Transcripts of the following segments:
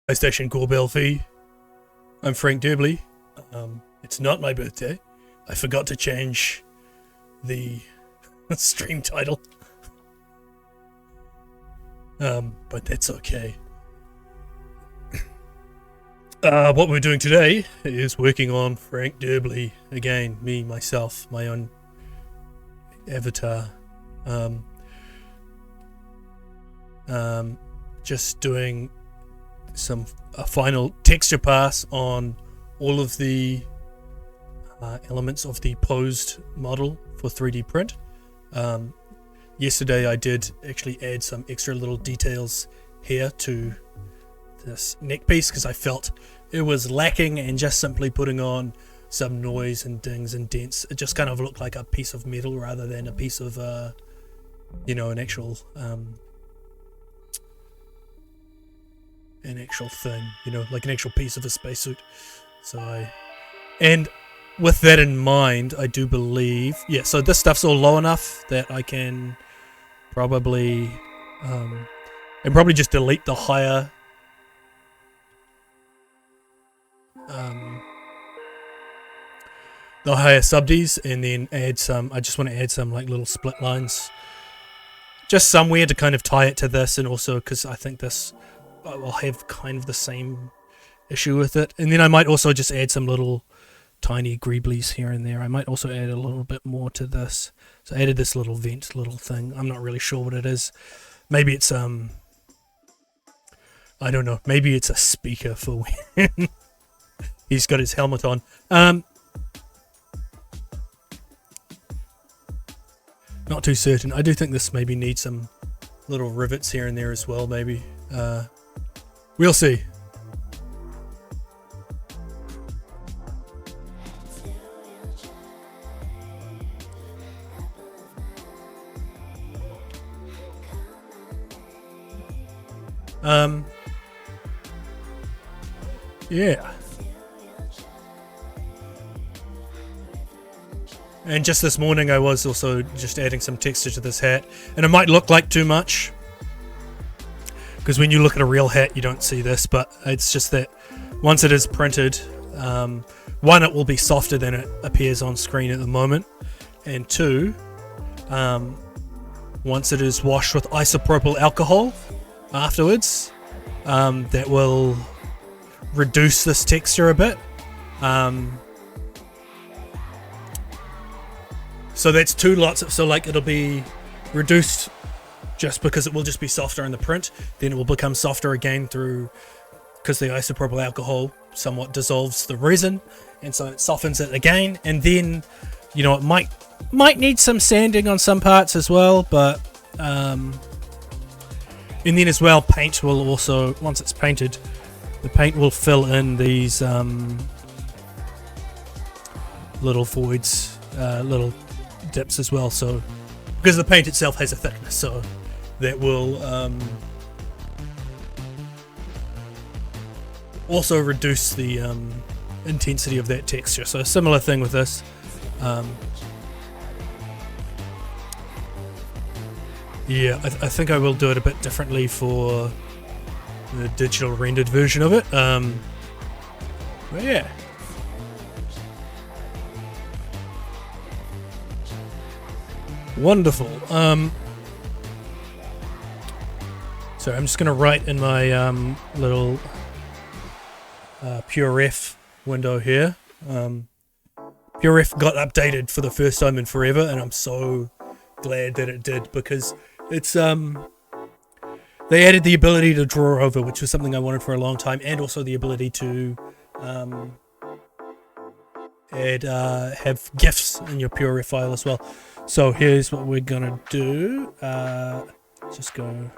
PlayStation Corbell V. I'm Frank Derbly. It's not my birthday. I forgot to change the stream title. But that's okay. What we're doing today is working on Frank Derbly again. Me, myself, my own avatar. Just doing a final texture pass on all of the elements of the posed model for 3D print. Yesterday I did actually add some extra little details here to this neck piece because I felt it was lacking, and just simply putting on some noise and dings and dents, it just kind of looked like a piece of metal rather than a piece of an actual thing, like an actual piece of a spacesuit. And with that in mind, I do believe, so this stuff's all low enough that I can probably just delete the higher subdies, and then add some. I just want to add some like little split lines, just somewhere to kind of tie it to this, and also because I think this will have kind of the same issue with it. And then I might also just add some little tiny greeblies here and there. I might also add a little bit more to this. So I added this little vent little thing. I'm not really sure what it is. Maybe it's I don't know. Maybe it's a speaker for when he's got his helmet on. Not too certain. I do think this maybe needs some little rivets here and there as well, maybe. We'll see. Yeah. And just this morning I was also just adding some texture to this hat, and it might look like too much because when you look at a real hat you don't see this, but it's just that once it is printed, one, it will be softer than it appears on screen at the moment, and two, once it is washed with isopropyl alcohol afterwards, that will reduce this texture a bit. So that's two lots. So like it'll be reduced just because it will just be softer in the print. Then it will become softer again because the isopropyl alcohol somewhat dissolves the resin, and so it softens it again. And then it might need some sanding on some parts as well, but and then as well, paint will also, once it's painted, the paint will fill in these little voids, little dips as well. So because the paint itself has a thickness, so that will also reduce the intensity of that texture. So a similar thing with this. I think I will do it a bit differently for the digital rendered version of it. But yeah. Wonderful. So I'm just going to write in my little PureRef window here. PureRef got updated for the first time in forever, and I'm so glad that it did, because it's they added the ability to draw over, which was something I wanted for a long time, and also the ability to have GIFs in your PureRef file as well. So here's what we're gonna do. Just go.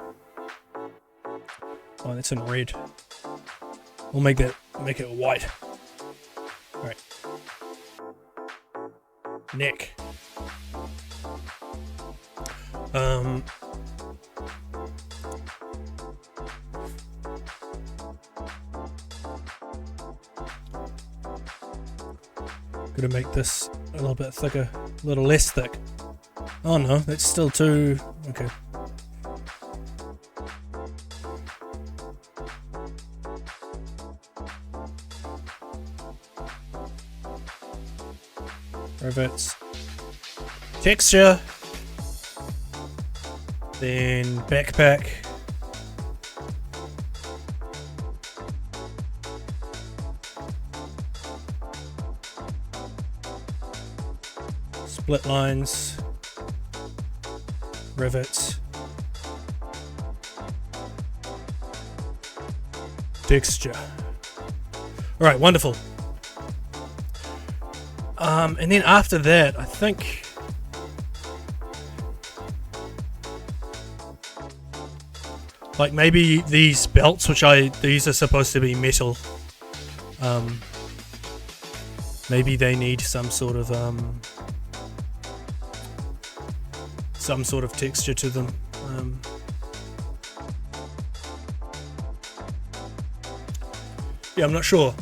Oh, that's in red. We'll make it white. All right. Neck. Gonna make this a little bit thicker, a little less thick. Oh no, that's still too... okay. rivets, texture, then backpack, split lines, rivets, texture. Alright, wonderful. And then after that, I think like maybe these belts, these are supposed to be metal. Maybe they need some sort of texture to them. Yeah, I'm not sure.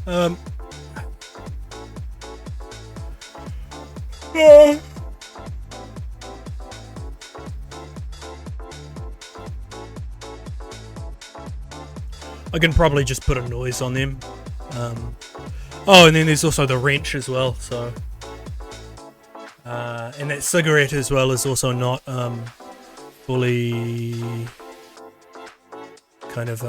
I can probably just put a noise on them. Oh, and then there's also the wrench as well. So, and that cigarette as well is also not fully kind of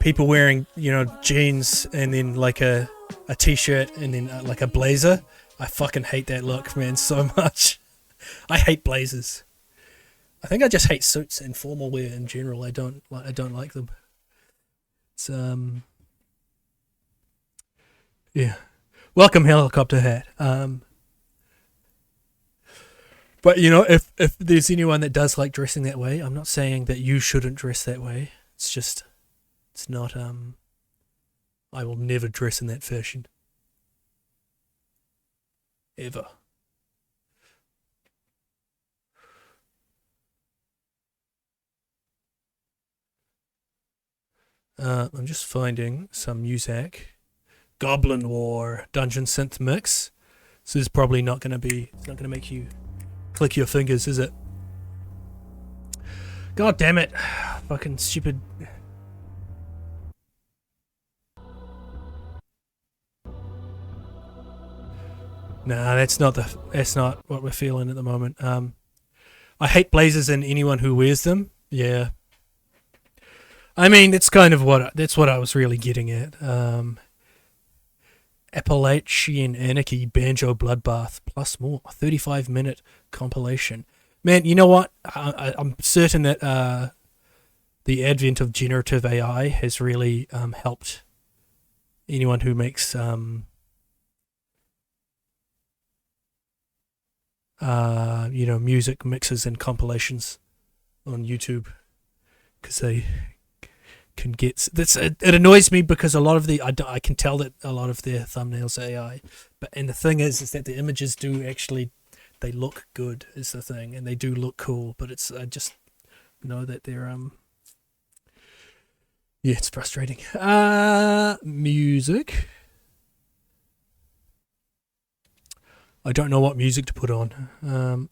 people wearing, jeans and then like a t-shirt and then like a blazer. I fucking hate that look, man, so much. I hate blazers. I think I just hate suits and formal wear in general. I don't like them. It's yeah. Welcome, helicopter hat. But if there's anyone that does like dressing that way, I'm not saying that you shouldn't dress that way. It's not I will never dress in that fashion. Ever. I'm just finding some music. Goblin War Dungeon Synth Mix. This is probably not going to be... It's not going to make you click your fingers, is it? God damn it. Fucking stupid... Nah, that's not what we're feeling at the moment. I hate blazers and anyone who wears them. Yeah. I mean, that's kind of that's what I was really getting at. Appalachian Anarchy Banjo Bloodbath plus more 35-minute compilation. Man, you know what? I'm certain that the advent of generative AI has really helped anyone who makes music mixes and compilations on YouTube, because they can get this. It annoys me because a lot of I can tell that a lot of their thumbnails are AI, and the thing is that the images do actually, they look good is the thing, and they do look cool, but I just know that they're yeah, it's frustrating. Music. I don't know what music to put on.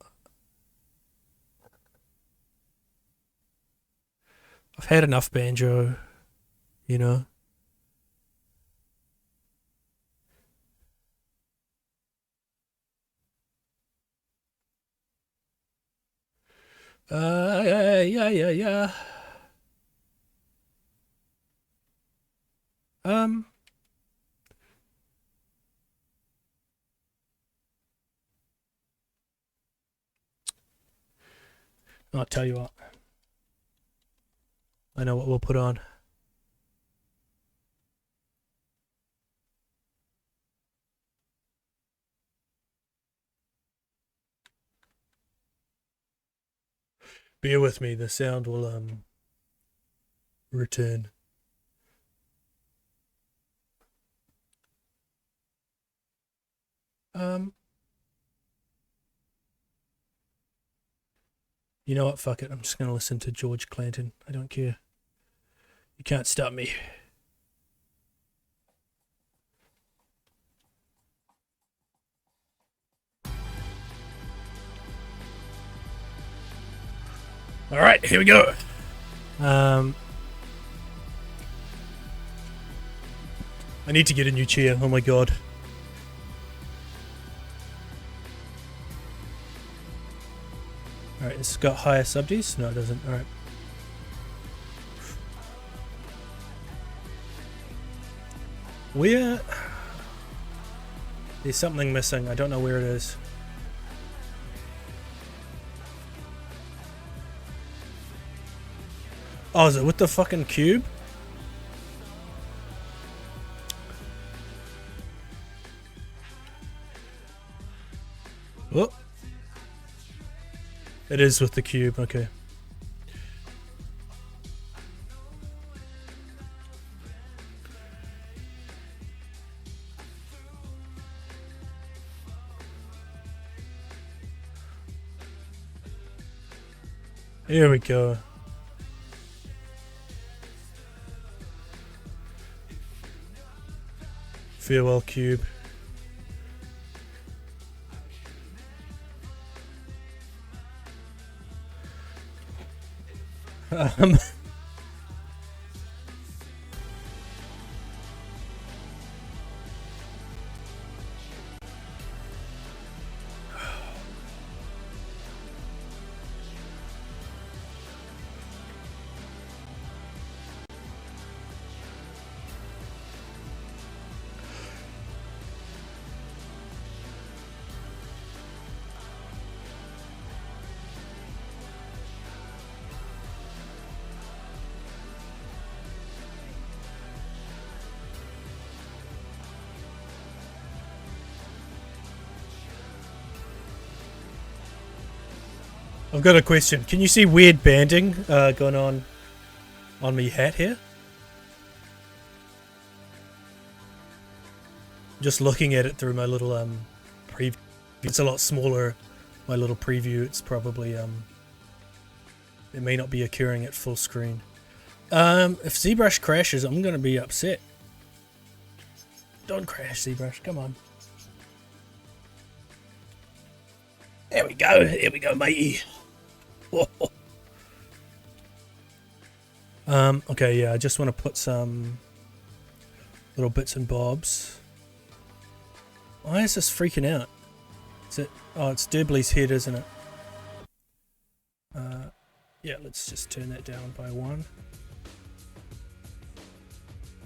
I've had enough banjo, you know. Yeah. Um. I'll tell you what. I know what we'll put on. Bear with me, the sound will return. You know what, fuck it, I'm just gonna listen to George Clanton. I don't care. You can't stop me. Alright, here we go. I need to get a new chair, oh my god. Alright, it's got higher subdies? No, it doesn't. Alright. Where? There's something missing. I don't know where it is. Oh, is it with the fucking cube? Oh. It is with the cube, okay. Here we go. Farewell cube. I've got a question. Can you see weird banding going on me hat here? Just looking at it through my little preview. It's a lot smaller. My little preview. It's probably it may not be occurring at full screen. If ZBrush crashes, I'm gonna be upset. Don't crash, ZBrush. Come on. There we go. Here we go, matey. Okay, yeah, I just want to put some little bits and bobs. Why is this freaking out? Is it? Oh, it's Derbly's head, isn't it? Yeah, let's just turn that down by 1.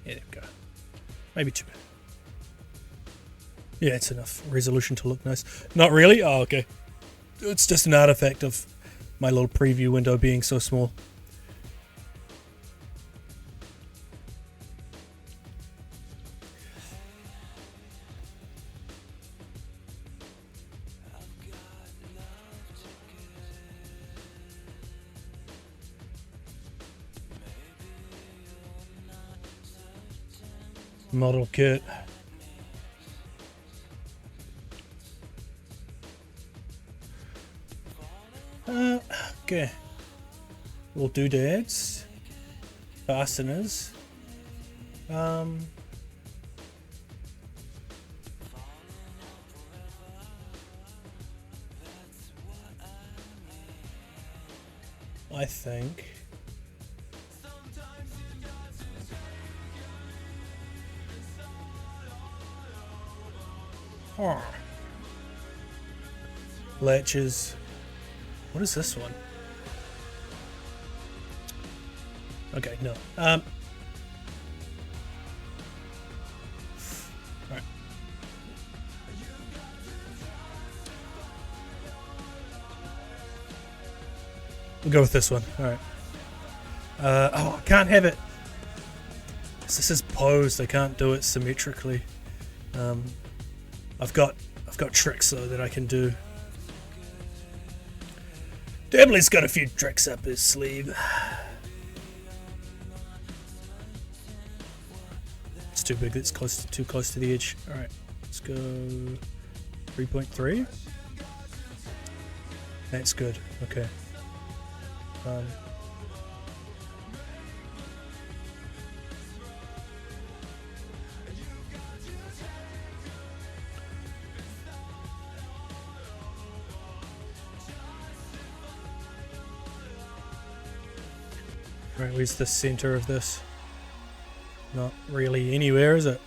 Yeah, there we go. Maybe 2. Yeah, it's enough resolution to look nice. Not really? Oh, okay. It's just an artifact of my little preview window being so small. Model kit. Okay. Little doodads. Fasteners. I think. Oh. Latches. What is this one? Okay, no. Alright. We'll go with this one. Alright. Oh, I can't have it. This is posed. I can't do it symmetrically. I've got tricks though that I can do. Derbly's got a few tricks up his sleeve. It's too big. It's too close to the edge. All right, let's go 3.3. That's good. Okay. Right, where's the center of this? Not really anywhere, is it?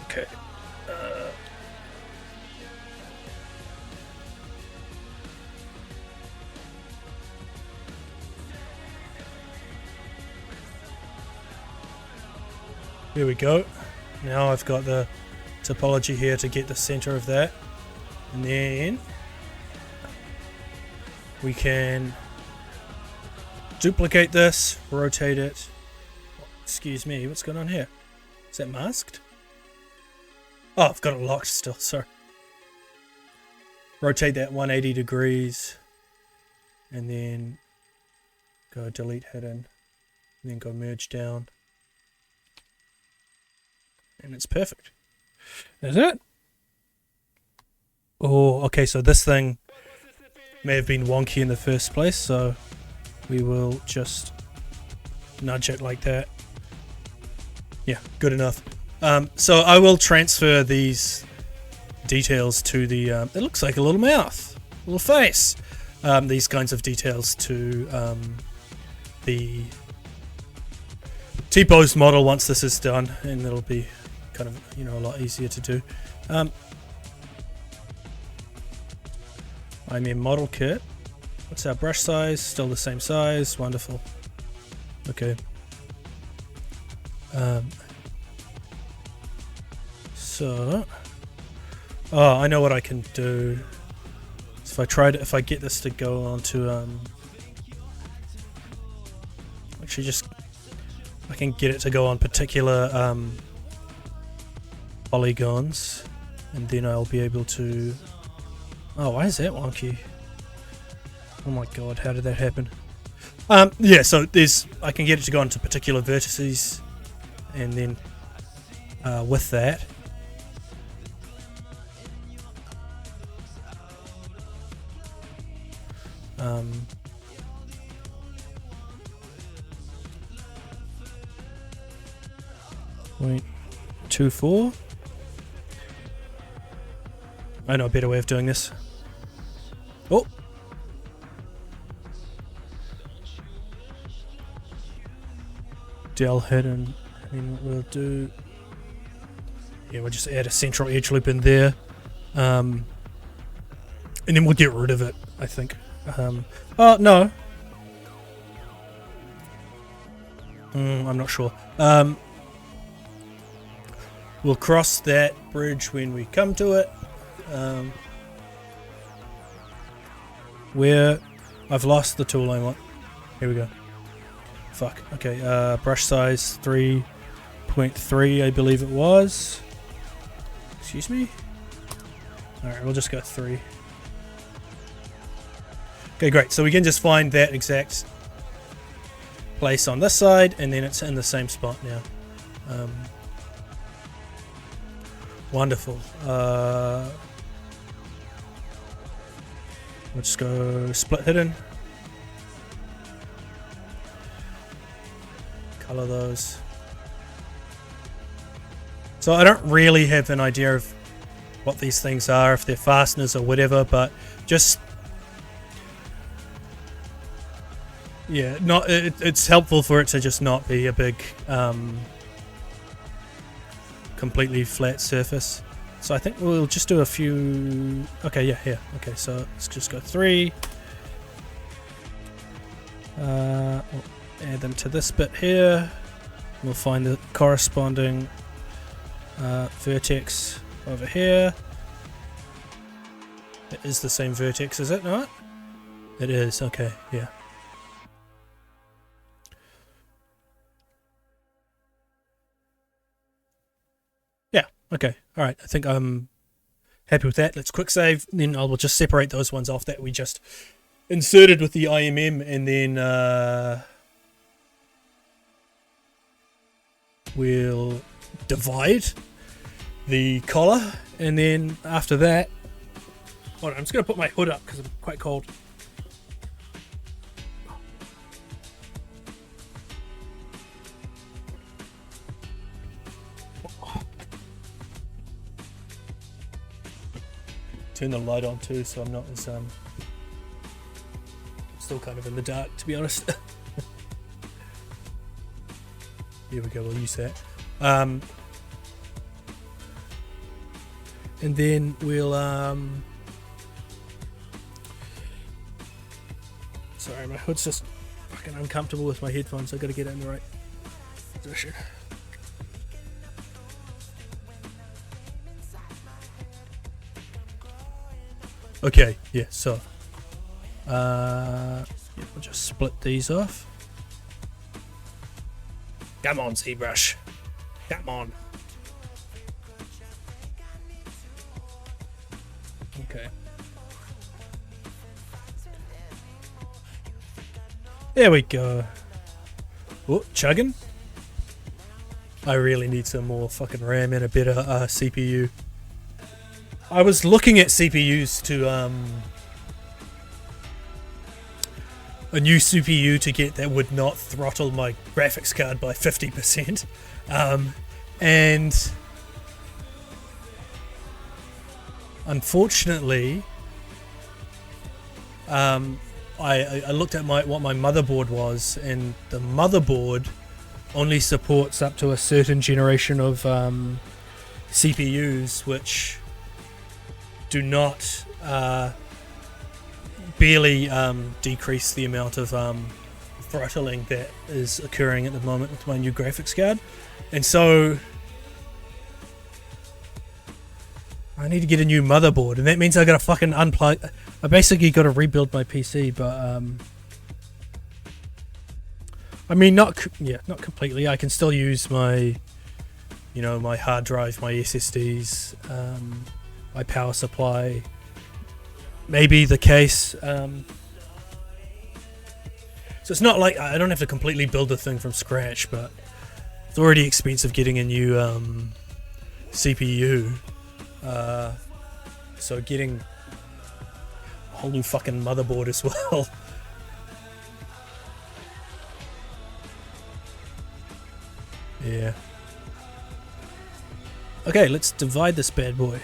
Okay. There we go. Now I've got the topology here to get the center of that. And then we can duplicate this, rotate it. Excuse me, what's going on here? Is that masked? Oh, I've got it locked still, sorry. Rotate that 180 degrees. And then go delete hidden. And then go merge down. And it's perfect. Is it? Oh, okay, so this thing may have been wonky in the first place, so we will just nudge it like that. Yeah, good enough. So I will transfer these details to the, it looks like a little mouth, a little face. These kinds of details to the T-pose model once this is done, and it'll be kind of, you know, a lot easier to do. I'm in model kit. What's our brush size? Still the same size. Wonderful. Okay. So, oh, I know what I can do. So if I get this to go onto Actually, just I can get it to go on particular polygons, and then I'll be able to. Oh, why is that wonky? Oh my god, how did that happen? Yeah, so I can get it to go onto particular vertices, and then with that, .24. I know a better way of doing this. Oh. Del hidden, and then what we'll do, yeah, we'll just add a central edge loop in there, and then we'll get rid of it, I think. Oh no, I'm not sure. We'll cross that bridge when we come to it. Where I've lost the tool I want. Here we go. Fuck. Okay. Brush size 3.3, I believe it was. Excuse me. All right, we'll just go 3. Okay, great. So we can just find that exact place on this side, and then it's in the same spot now. Wonderful. We'll just go split hidden. Color those. So I don't really have an idea of what these things are, if they're fasteners or whatever, but just yeah, it's helpful for it to just not be a big completely flat surface. So I think we'll just do a few. Okay, yeah, here. Okay, so let's just go 3. We'll add them to this bit here. We'll find the corresponding vertex over here. It is the same vertex, is it not? It is, okay, yeah. Yeah, okay, alright, I think I'm happy with that. Let's quick save, then I will just separate those ones off that we just inserted with the IMM, and then we'll divide the collar, and then after that, hold on, I'm just going to put my hood up because I'm quite cold. Turn the light on too, so I'm not as still kind of in the dark, to be honest. Here we go, we'll use that. And then we'll sorry, my hood's just fucking uncomfortable with my headphones, so I've got to get it in the right position. Okay, yeah, so yeah, we'll just split these off. Come on, ZBrush. Come on. Okay. There we go. Oh, chugging. I really need some more fucking RAM and a better CPU. I was looking at CPUs to a new CPU to get that would not throttle my graphics card by 50%, and unfortunately, I looked at what my motherboard was, and the motherboard only supports up to a certain generation of CPUs, which do not barely decrease the amount of throttling that is occurring at the moment with my new graphics card. And so I need to get a new motherboard, and that means I gotta fucking unplug. I basically gotta rebuild my PC, but I mean, not completely. I can still use my, my hard drive, my SSDs, my power supply. Maybe the case. So it's not like I don't have to completely build the thing from scratch, but it's already expensive getting a new CPU. So getting a whole new fucking motherboard as well. Yeah. Okay, let's divide this bad boy.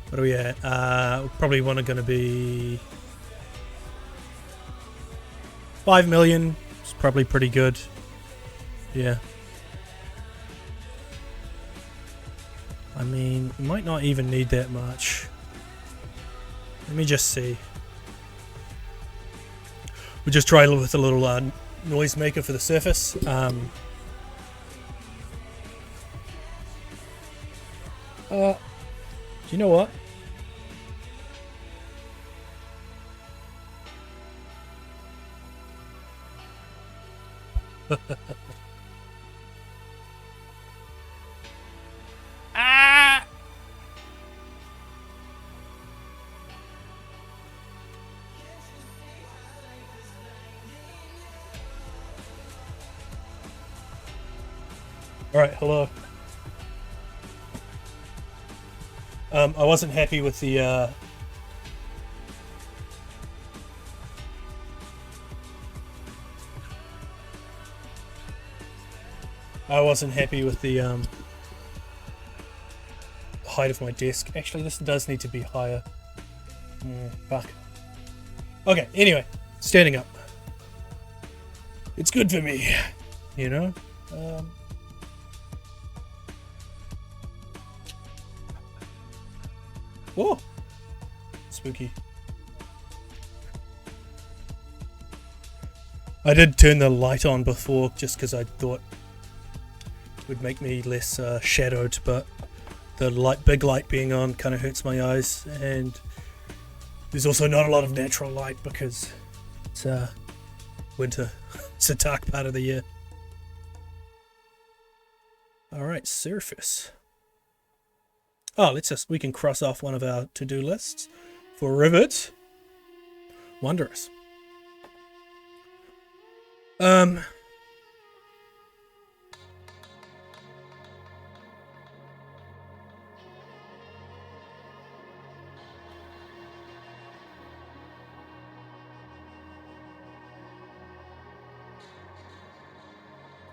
What are we at? Probably one are going to be 5 million. It's probably pretty good. Yeah. I mean, we might not even need that much. Let me just see. We'll just try with a little noise maker for the surface. Do you know what? Ah! All right, hello. I wasn't happy with the height of my desk. Actually, this does need to be higher. Fuck. Okay, anyway, standing up. It's good for me, Whoa! Spooky. I did turn the light on before just because I thought it would make me less shadowed, but the big light being on kind of hurts my eyes, and there's also not a lot of natural light because it's winter. It's a dark part of the year. Alright, surface. Oh, we can cross off one of our to-do lists for Rivet. Wondrous.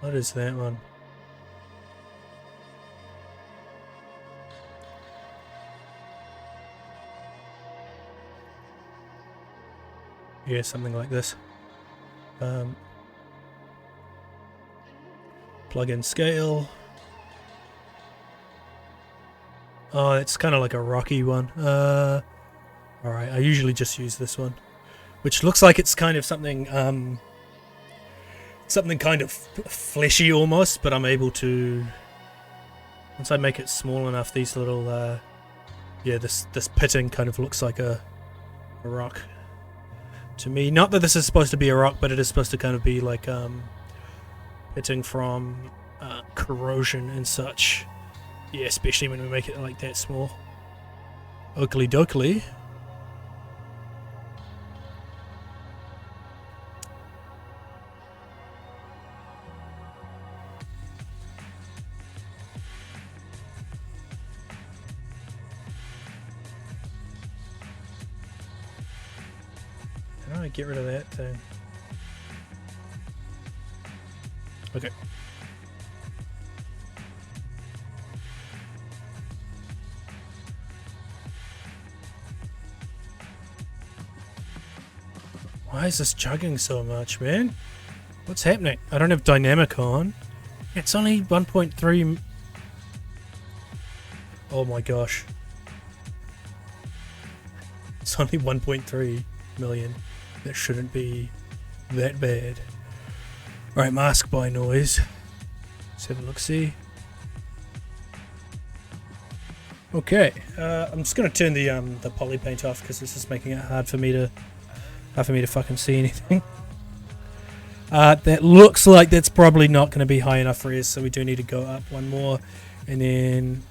What is that one? Yeah, something like this. Plug in scale. Oh, it's kind of like a rocky one. Alright, I usually just use this one, which looks like it's kind of something kind of fleshy almost, but I'm able to, once I make it small enough, these little this pitting kind of looks like a rock to me. Not that this is supposed to be a rock, but it is supposed to kind of be like pitting from corrosion and such. Yeah, especially when we make it like that small. Oakley dokley. How do I get rid of that thing? Okay. Why is this chugging so much, man? What's happening? I don't have dynamic on. It's only 1.3. Oh my gosh. It's only 1.3 million. That shouldn't be that bad. Alright, mask by noise. Let's have a look-see. Okay, I'm just gonna turn the poly paint off because this is making it hard for me to fucking see anything. That looks like that's probably not going to be high enough res, so we do need to go up one more. And then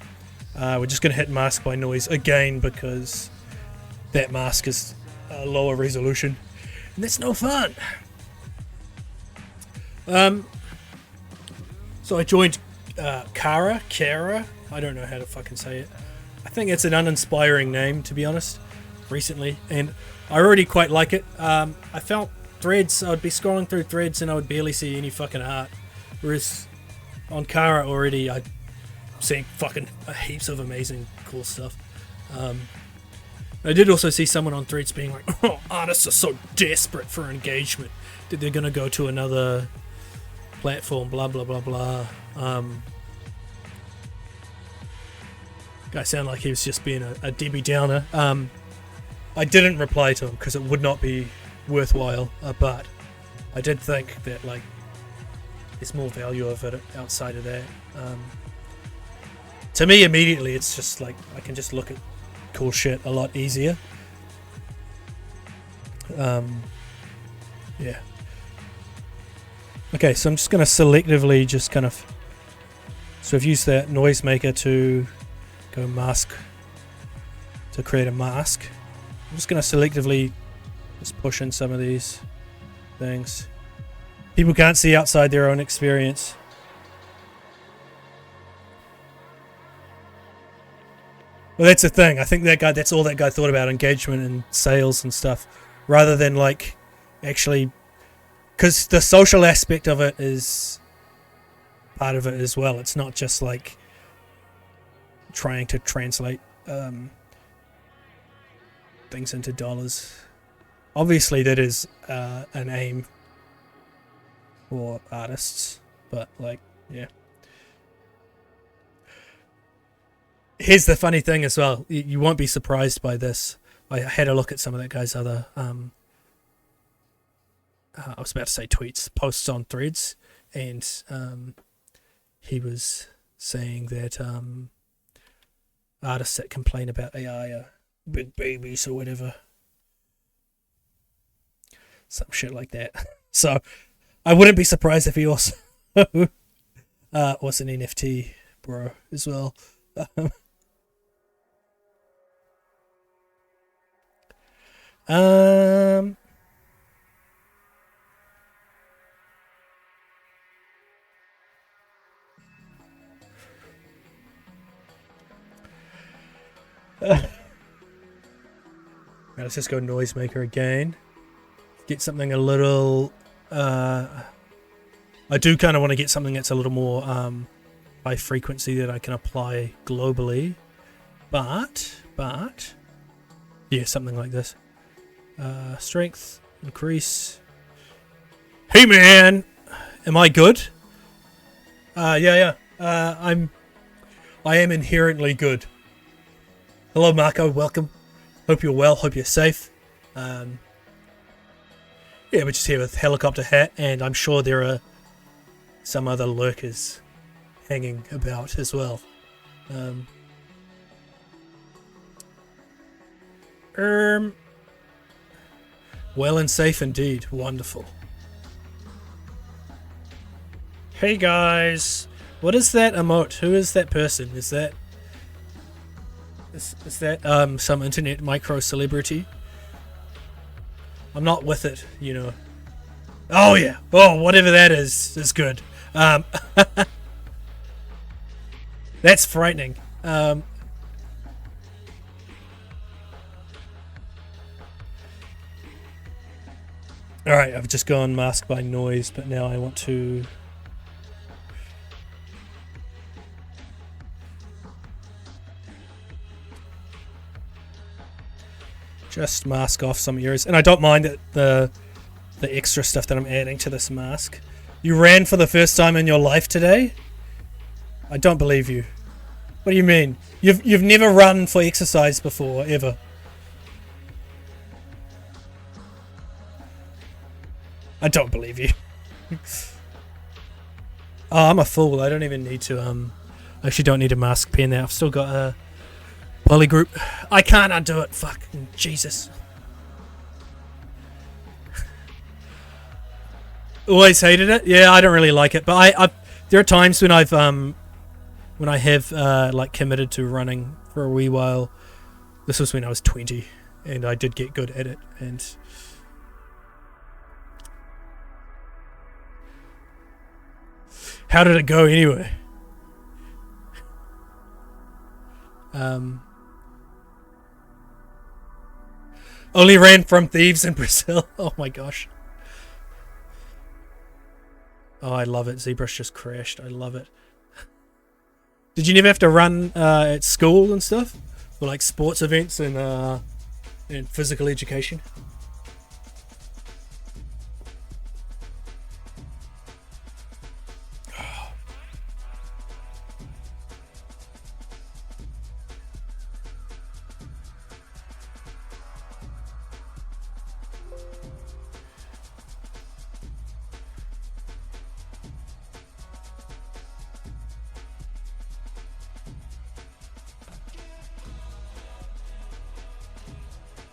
we're just going to hit mask by noise again because that mask is lower resolution. And that's no fun. So I joined Kara, I don't know how to fucking say it. I think it's an uninspiring name, to be honest, recently, and I already quite like it. I felt threads, I would be scrolling through threads and I would barely see any fucking art, whereas on Kara already I'd seen fucking heaps of amazing cool stuff. I did also see someone on threads being like, oh, artists are so desperate for engagement that they're gonna go to another platform, blah blah blah blah. Guy sounded like he was just being a Debbie Downer. I didn't reply to him because it would not be worthwhile, but I did think that like there's more value of it outside of that. To me, immediately, it's just like I can just look at cool shit a lot easier. Yeah. Okay, so I'm just going to selectively just kind of... So I've used that noisemaker to go mask, to create a mask. I'm just going to selectively just push in some of these things. People can't see outside their own experience. Well, that's the thing. I think that's all that guy thought about, engagement and sales and stuff, rather than like actually... Because the social aspect of it is part of it as well. It's not just like trying to translate things into dollars. Obviously, that is an aim for artists, but like, yeah. Here's the funny thing as well. You won't be surprised by this. I had a look at some of that guy's other... I was about to say tweets, posts on threads, and he was saying that artists that complain about AI are big babies or whatever. Some shit like that. So I wouldn't be surprised if he also was an NFT bro as well. Let's just go noisemaker again. Get something a little... I do kind of want to get something that's a little more high frequency that I can apply globally. But... Yeah, something like this. Strength, increase. Hey man! Am I good? Yeah. I am inherently good. Hello Marco, welcome. Hope you're well, hope you're safe. Yeah, we're just here with Helicopter Hat, and I'm sure there are some other lurkers hanging about as well. Well and safe indeed. Wonderful. Hey guys! What is that emote? Who is that person? Is that some internet micro celebrity? I'm not with it, you know. Oh yeah. Oh, whatever that is good. That's frightening. Alright, I've just gone mask by noise, but now I want to... just mask off some areas. And I don't mind that the extra stuff that I'm adding to this mask. You ran for the first time in your life today? I don't believe you. What do you mean? You've never run for exercise before, ever? I don't believe you. Oh, I'm a fool. I don't even need to, I actually don't need a mask pen now. I've still got a polygroup. I can't undo it. Fuck. Jesus. Always hated it. Yeah, I don't really like it, but I there are times when when I have like committed to running for a wee while. This was when I was 20, and I did get good at it. And how did it go anyway? Only ran from thieves in Brazil. Oh my gosh. Oh, I love it. ZBrush just crashed. I love it. Did you never have to run at school and stuff? Or like sports events and physical education?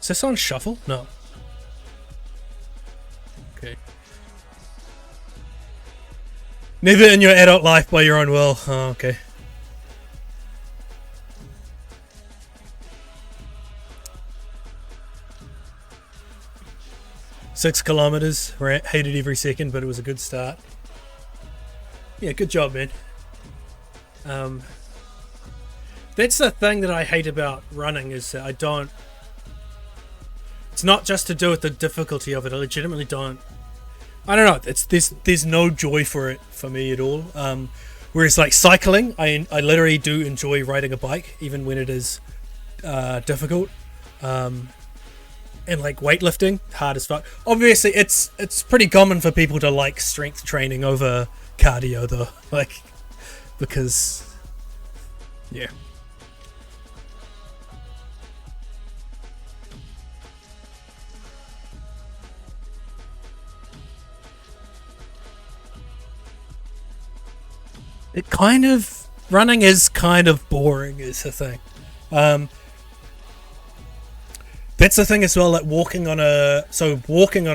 Is this on shuffle? No. Okay. Never in your adult life by your own will. Oh, okay. Six kilometers. Hated every second, but it was a good start. Yeah, good job, man. That's the thing that I hate about running is that I don't. It's not just to do with the difficulty of it. I legitimately don't. I don't know. There's no joy for it for me at all. Whereas like cycling, I literally do enjoy riding a bike even when it is difficult. And like weightlifting, hard as fuck. Obviously, it's pretty common for people to like strength training over cardio though, like because yeah. It kind of running is kind of boring is the thing. That's the thing as well, like walking on a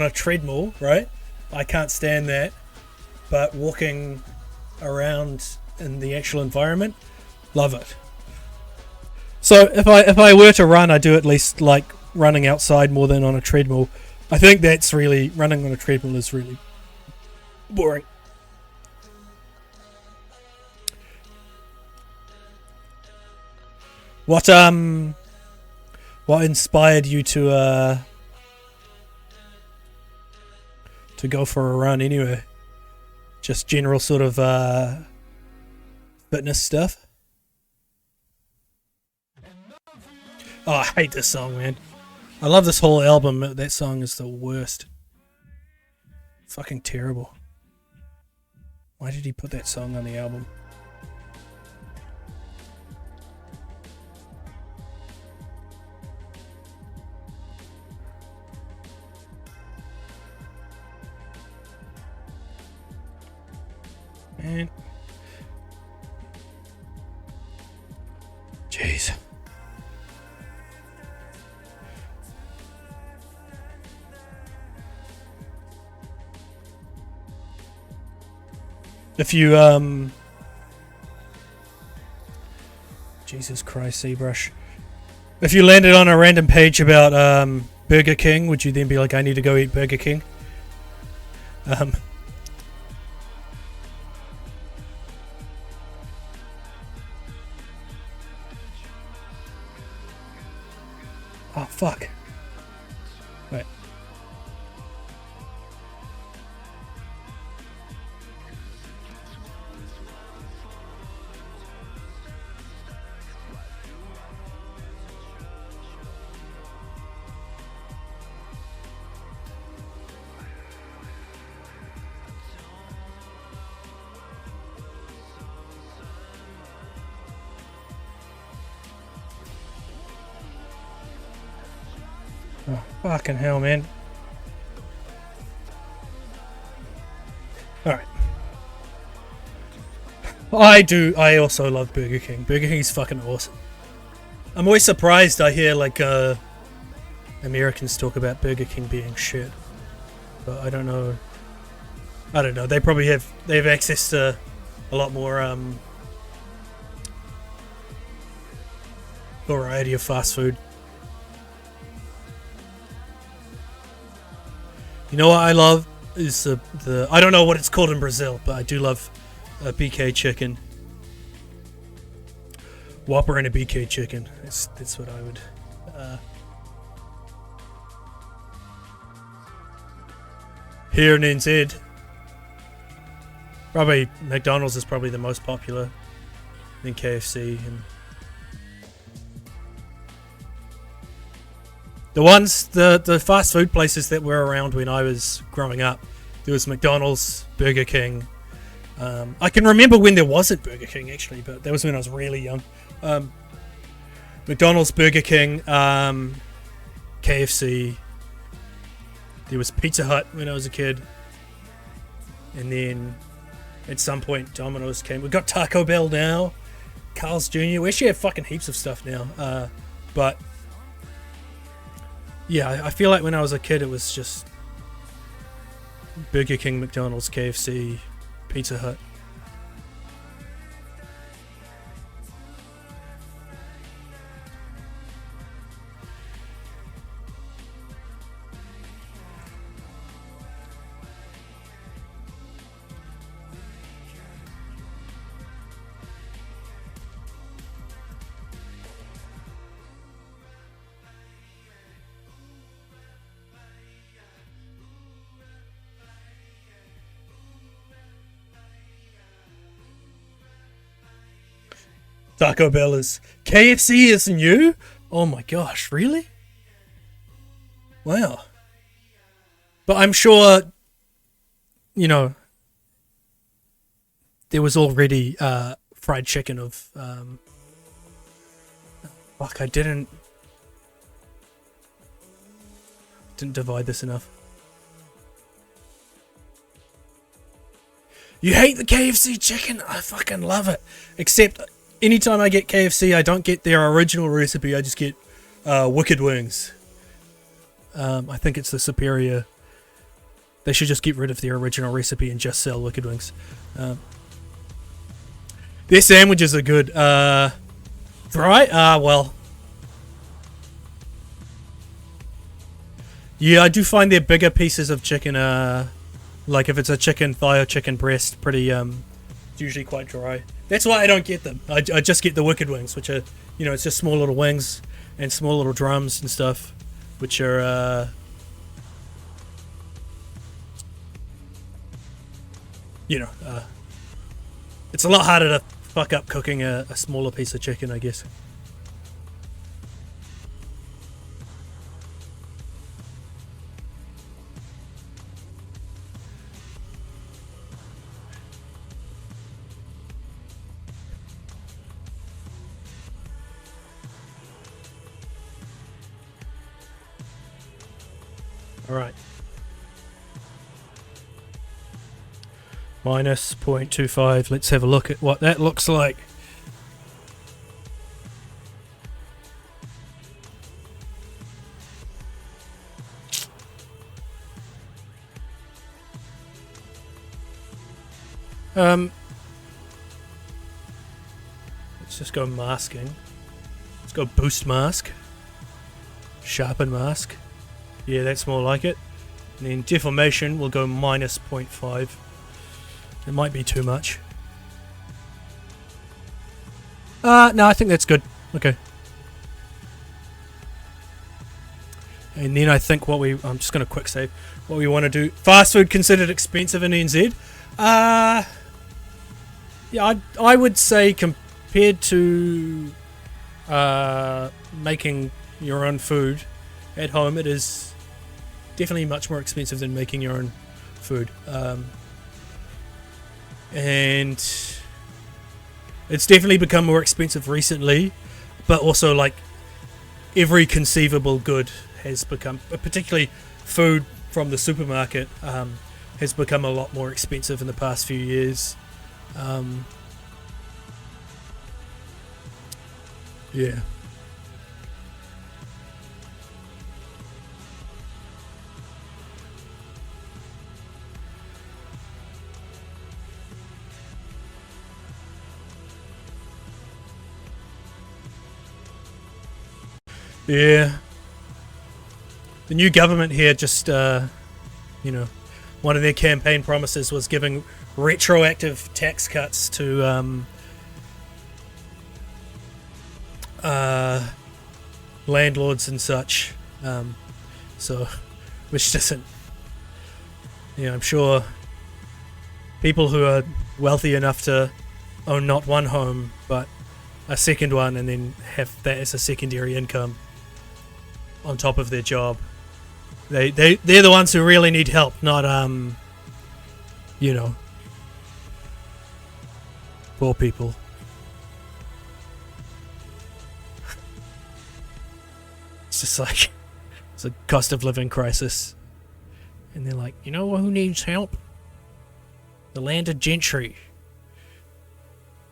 treadmill, right? I can't stand that. But walking around in the actual environment, love it. So if I were to run, I do at least like running outside more than on a treadmill. I think that's really running on a treadmill is really boring. What inspired you to go for a run anyway? Just general sort of fitness stuff? Oh, I hate this song, man. I love this whole album. That song is the worst. Fucking terrible. Why did he put that song on the album? Man. Jeez. If you Jesus Christ, ZBrush. If you landed on a random page about Burger King, would you then be like, I need to go eat Burger King? Oh, fuck. Wait. Oh, fucking hell, man. Alright. I also love Burger King. Burger King's fucking awesome. I'm always surprised I hear, like, Americans talk about Burger King being shit. But I don't know. I don't know. They have access to a lot more variety of fast food. You know what I love is the I don't know what it's called in Brazil, but I do love a BK chicken. Whopper and a BK chicken. That's what I would. Here in NZ, probably McDonald's is probably the most popular, then KFC, and the fast food places that were around when I was growing up. There was McDonald's, Burger King. I can remember when there wasn't Burger King actually, but that was when I was really young. McDonald's, Burger King, KFC. There was Pizza Hut when I was a kid, and then at some point Domino's came. We've got Taco Bell now, Carl's Jr. We actually have fucking heaps of stuff now. But yeah, I feel like when I was a kid it was just Burger King, McDonald's, KFC, Pizza Hut. Taco Bell is KFC is new? Oh my gosh, really? Wow. But I'm sure, you know, there was already fried chicken of fuck, I didn't divide this enough. You hate the KFC chicken? I fucking love it. Except anytime I get KFC, I don't get their original recipe. I just get Wicked Wings. I think it's the superior. They should just get rid of their original recipe and just sell Wicked Wings. Their sandwiches are good. Right? Well. Yeah, I do find their bigger pieces of chicken, like if it's a chicken thigh or chicken breast, pretty, it's usually quite dry. That's why I don't get them. I just get the Wicked Wings, which are, you know, it's just small little wings and small little drums and stuff, which are, you know, it's a lot harder to fuck up cooking a smaller piece of chicken, I guess. Alright. Minus 0.25. Let's have a look at what that looks like. Let's just go masking. Let's go boost mask. Sharpen mask. Yeah, that's more like it. And then deformation will go minus 0.5. It might be too much. No, I think that's good. Okay. And then I think I'm just going to quick save what we want to do. Fast food considered expensive in NZ? Yeah, I would say compared to making your own food at home, it is definitely much more expensive than making your own food. And it's definitely become more expensive recently, but also like every conceivable good has become, particularly food from the supermarket, has become a lot more expensive in the past few years. Yeah. Yeah. The new government here just, you know, one of their campaign promises was giving retroactive tax cuts to landlords and such. So, which doesn't, I'm sure people who are wealthy enough to own not one home but a second one and then have that as a secondary income on top of their job, they're the ones who really need help, not poor people. It's just like it's a cost of living crisis, and they're like, you know who needs help? The landed gentry.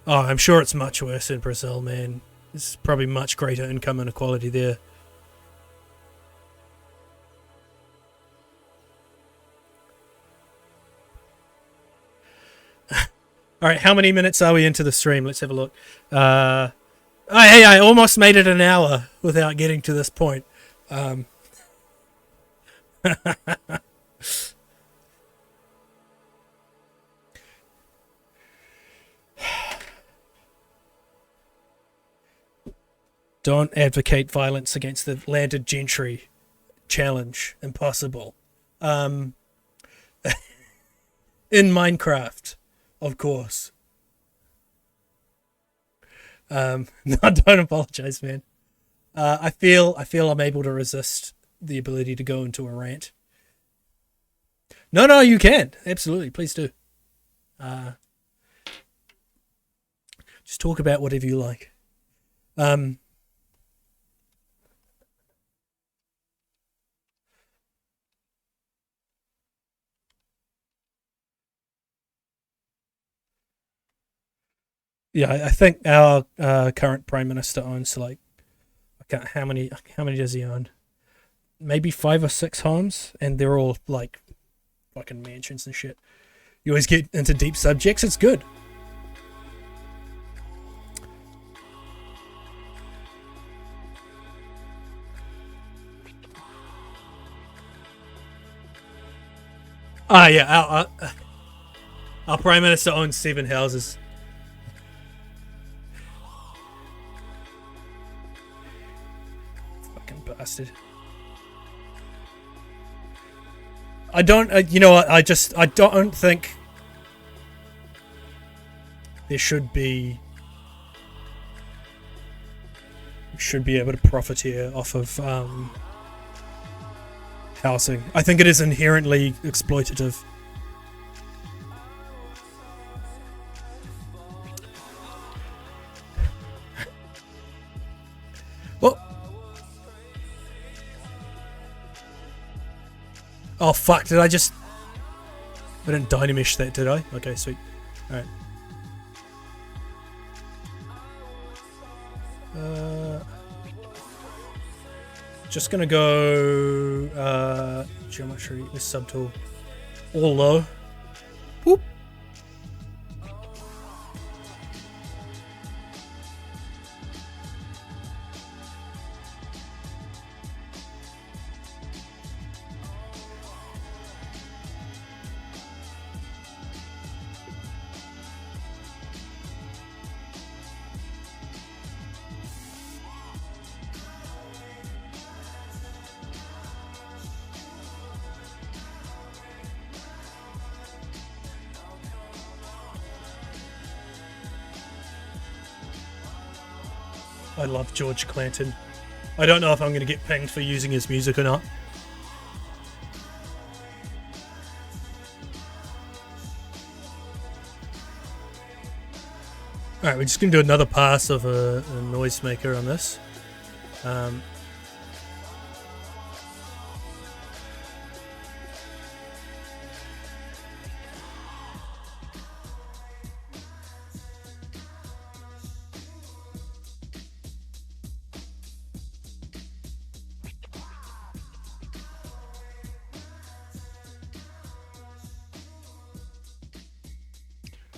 Oh, I'm sure it's much worse in Brazil, man. There's probably much greater income inequality there. Alright, how many minutes are we into the stream? Let's have a look. Hey, I almost made it an hour without getting to this point. Don't advocate violence against the landed gentry. Challenge. Impossible. In Minecraft, of course. No, don't apologize, man. I feel I'm able to resist the ability to go into a rant. No, you can. Absolutely, please do. Just talk about whatever you like. Yeah, I think our current prime minister owns like how many does he own? Maybe 5 or 6 homes, and they're all like fucking mansions and shit. You always get into deep subjects. It's good. Yeah, our prime minister owns 7 houses. Bastard. I don't, I don't think there should be able to profiteer off of housing. I think it is inherently exploitative. Oh fuck, did I just... I didn't dynamish that, did I? Okay, sweet. Alright. Just gonna go... geometry with subtool. All low. Whoop. I love George Clanton. I don't know if I'm going to get pinged for using his music or not. Alright, we're just going to do another pass of a noisemaker on this.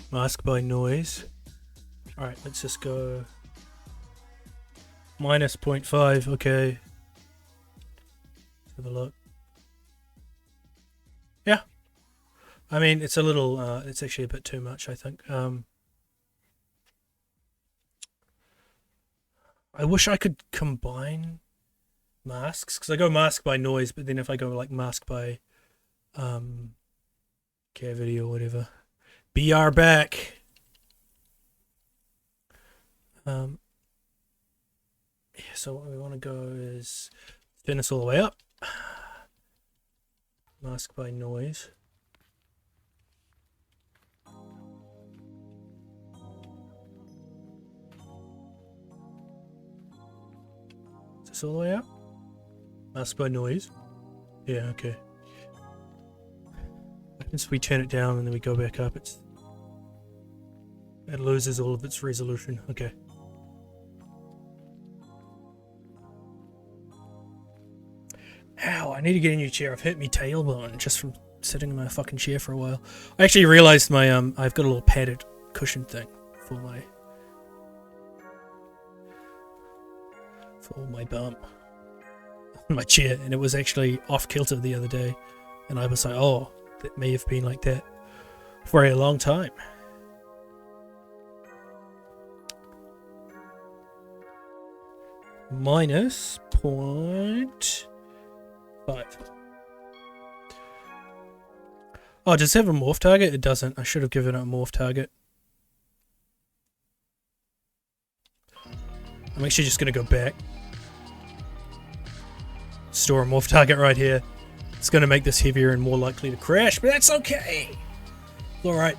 Mask by noise. Alright, let's just go... -0.5, okay. Have a look. Yeah. I mean, it's a little, it's actually a bit too much, I think. I wish I could combine masks, because I go mask by noise, but then if I go like mask by cavity or whatever. BR back. Yeah, so what we want to go is turn this all the way up. Mask by noise. Is this all the way up? Mask by noise. Yeah, okay. Once we turn it down and then we go back up, it loses all of its resolution. Okay. Ow, I need to get a new chair. I've hurt my tailbone just from sitting in my fucking chair for a while. I actually realized my I've got a little padded cushion thing for my bum. My chair, and it was actually off kilter the other day, and I was like, oh, that may have been like that for a long time. Minus 0.5. Oh, does it have a morph target? It doesn't. I should have given it a morph target. I'm actually just going to go back. Store a morph target right here. It's going to make this heavier and more likely to crash, but that's okay. It's alright.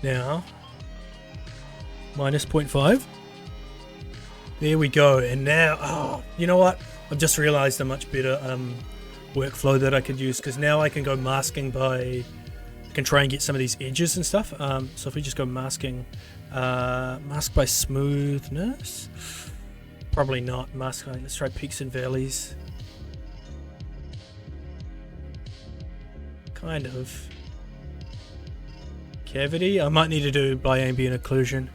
Now, minus 0.5. There we go. And now, oh, you know what? I've just realized a much better workflow that I could use, because now I can go masking by, I can try and get some of these edges and stuff. So if we just go masking, mask by smoothness, probably not. Mask, let's try peaks and valleys. Kind of. Cavity, I might need to do by ambient occlusion.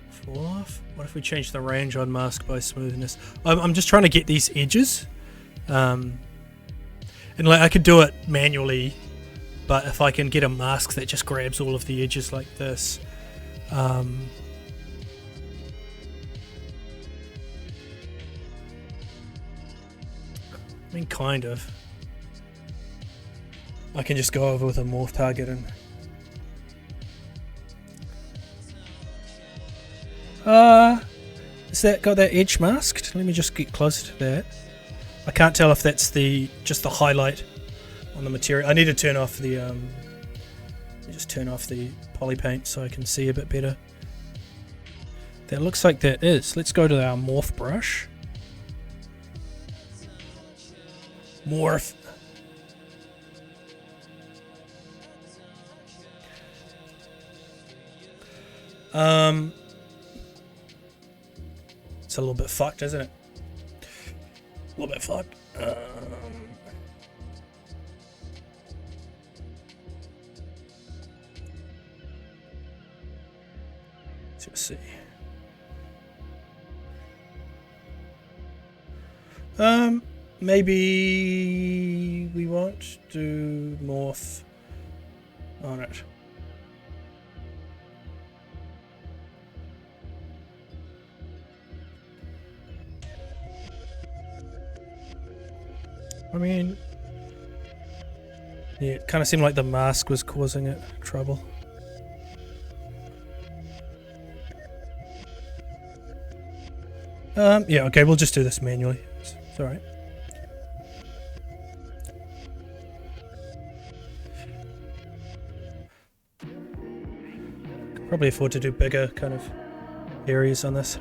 Fall off. What if we change the range on mask by smoothness? I'm just trying to get these edges, and like I could do it manually, but if I can get a mask that just grabs all of the edges like this, I mean, kind of. I can just go over with a morph target and is that got that edge masked? Let me just get closer to that. I can't tell if that's just the highlight on the material. I need to turn off the just turn off the poly paint so I can see a bit better. That looks like that is. Let's go to our morph brush. Morph. It's a little bit fucked, isn't it? A little bit fucked. Let's see. Maybe we won't do morph on it. I mean, yeah, it kind of seemed like the mask was causing it trouble. Yeah, okay, we'll just do this manually. It's alright. Could probably afford to do bigger kind of areas on this.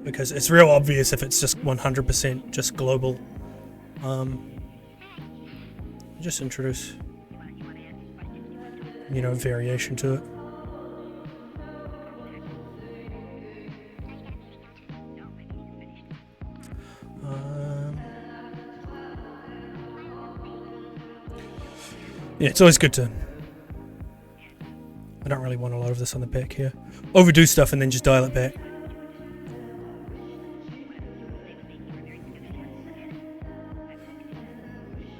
Because it's real obvious if it's just 100% just global. Just introduce, you know, variation to it. Yeah, it's always good to... I don't really want a lot of this on the back here. Overdo stuff and then just dial it back.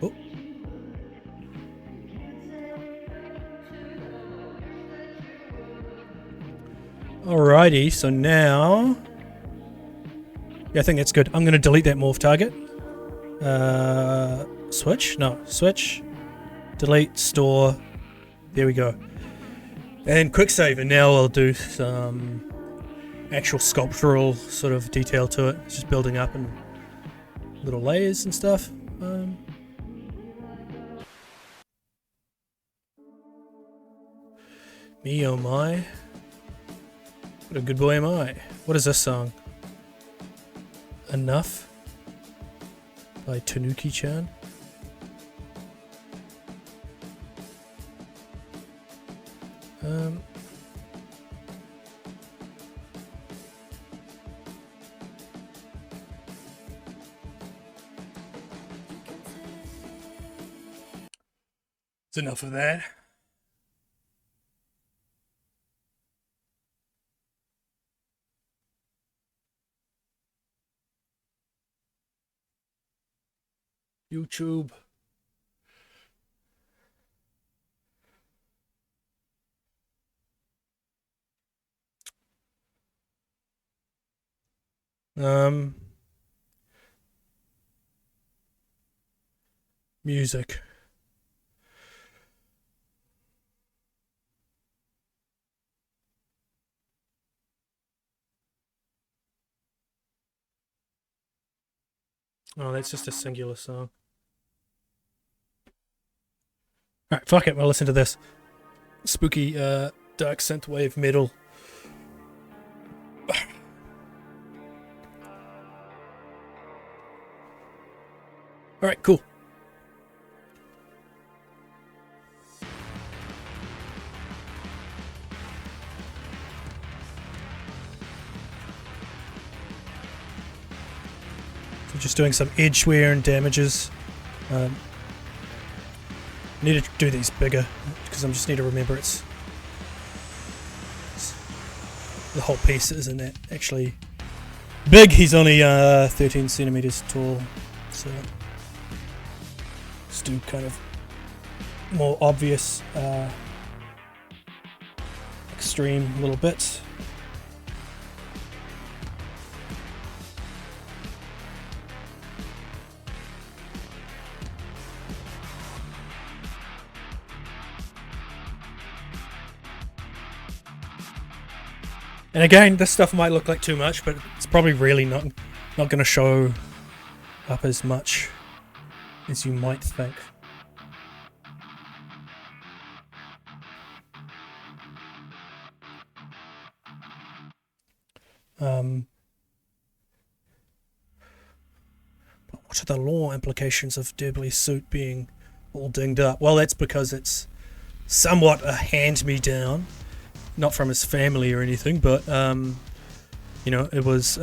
Oh. Alrighty, so now... Yeah, I think that's good. I'm going to delete that morph target. Switch? No, switch. Delete, store. There we go. And quick save, and now I'll do some actual sculptural sort of detail to it. It's just building up in little layers and stuff. Me oh my. What a good boy am I. What is this song? Enough by Tanuki-chan. It's enough of that. YouTube. Music. Oh, that's just a singular song. Alright, fuck it, we'll listen to this. Spooky, dark synthwave metal. Alright, cool. So just doing some edge wear and damages. I need to do these bigger because I just need to remember it's the whole piece isn't that actually big. He's only 13 centimeters tall, so let's do kind of more obvious extreme little bits. And again, this stuff might look like too much, but it's probably really not going to show up as much as you might think. What are the law implications of Derbly's suit being all dinged up? Well, that's because it's somewhat a hand-me-down. Not from his family or anything, but you know, it was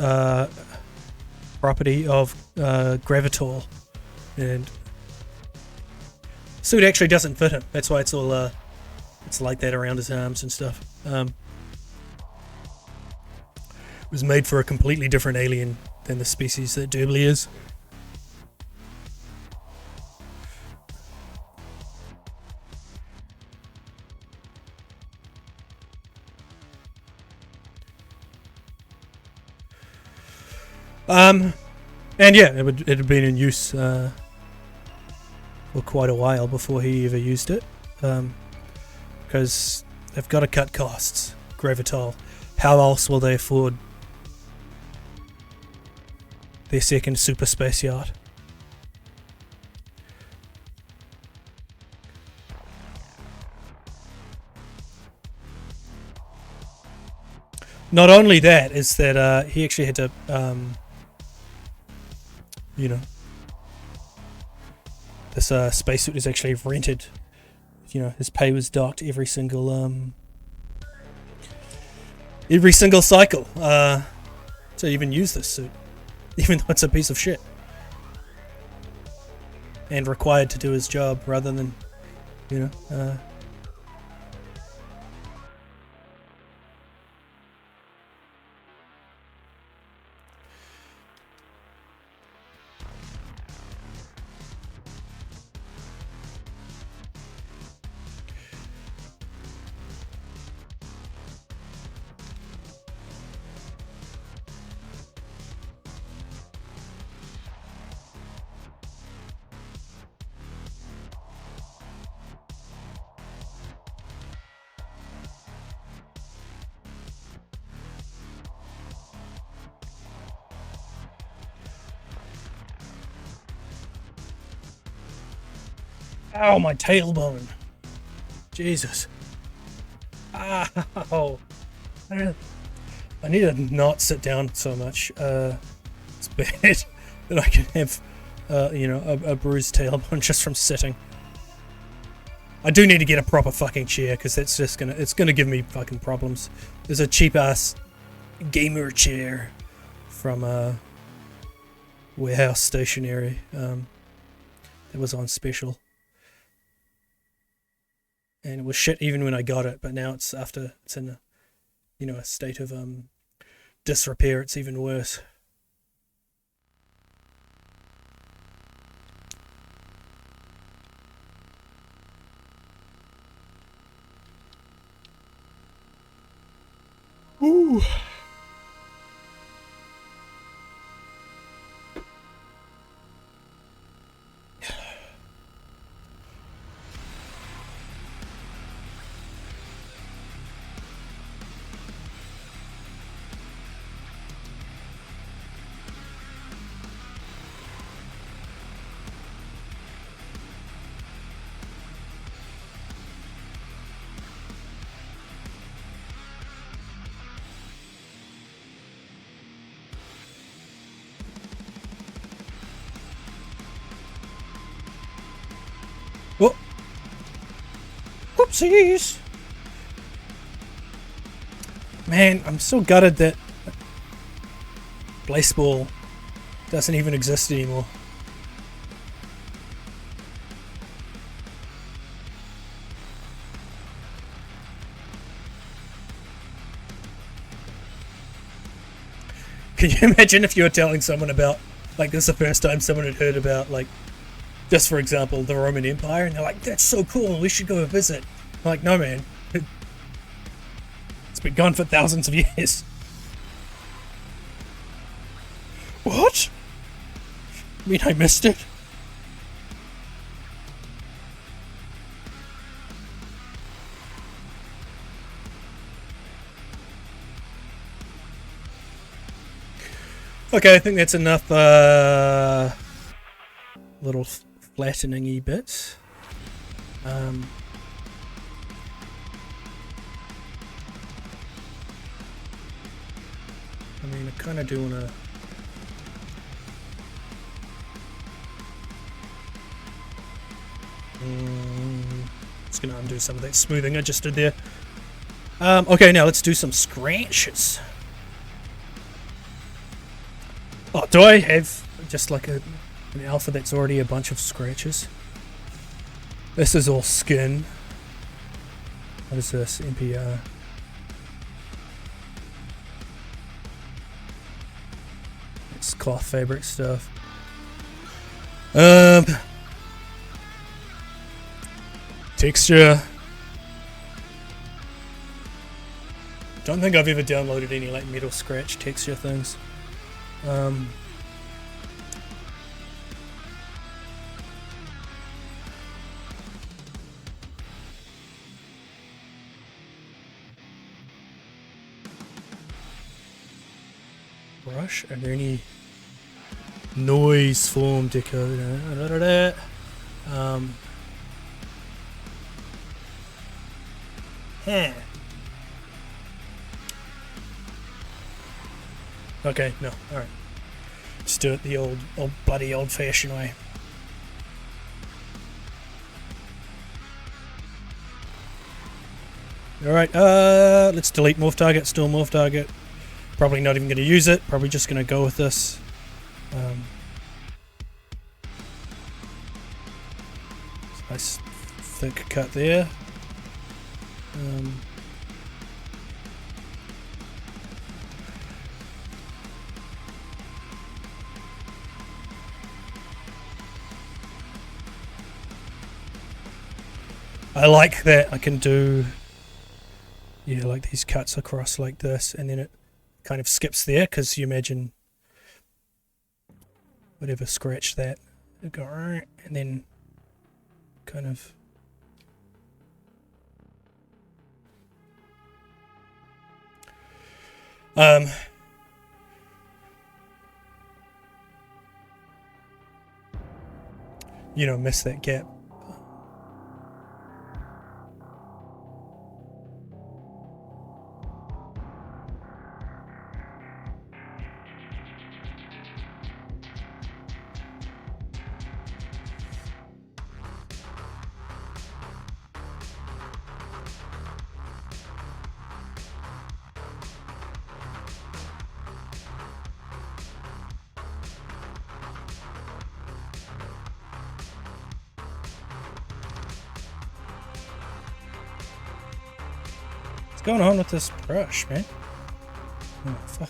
property of Gravitor, and suit actually doesn't fit him. That's why it's all it's like that around his arms and stuff. It was made for a completely different alien than the species that Derbly is. And yeah, it had been in use for quite a while before he ever used it, because they've got to cut costs. Gravitor, how else will they afford their second super space yacht? Not only that, is that he actually had to you know, this spacesuit is actually rented. You know, his pay was docked every single cycle to even use this suit. even though it's a piece of shit. And required to do his job rather than, you know, ow, my tailbone. Jesus. Ow. I need to not sit down so much. It's bad that I can have, you know, a bruised tailbone just from sitting. I do need to get a proper fucking chair, because that's just it's gonna give me fucking problems. There's a cheap ass gamer chair from Warehouse Stationery that was on special. And it was shit even when I got it, but now it's after it's in a, you know, a state of disrepair. It's even worse. Ooh. Oh. Whoopsies! Man, I'm so gutted that Baseball doesn't even exist anymore. Can you imagine if you were telling someone about, like, this is the first time someone had heard about, like, just for example, the Roman Empire, and they're like, that's so cool, we should go visit. I'm like, no man, it's been gone for thousands of years. What? You mean I missed it? Okay, I think that's enough little flattening-y bits. I mean, I kind of do want to... Just going to undo some of that smoothing I just did there. Okay, now let's do some scratches. Oh, do I have just like an alpha that's already a bunch of scratches? This is all skin. What is this? NPR. It's cloth fabric stuff. Texture. Don't think I've ever downloaded any like metal scratch texture things. Brush. Are there any noise form decoder? Okay, no, alright. Just do it the old bloody old-fashioned way. Alright, let's delete morph target, still morph target. Probably not even going to use it, probably just going to go with this. Nice thick cut there. I like that I can do, yeah, like these cuts across like this, and then it kind of skips there, because you imagine whatever, scratch that, it'd go, and then kind of you know, miss that gap. What's going on with this brush, man? Oh, fuck.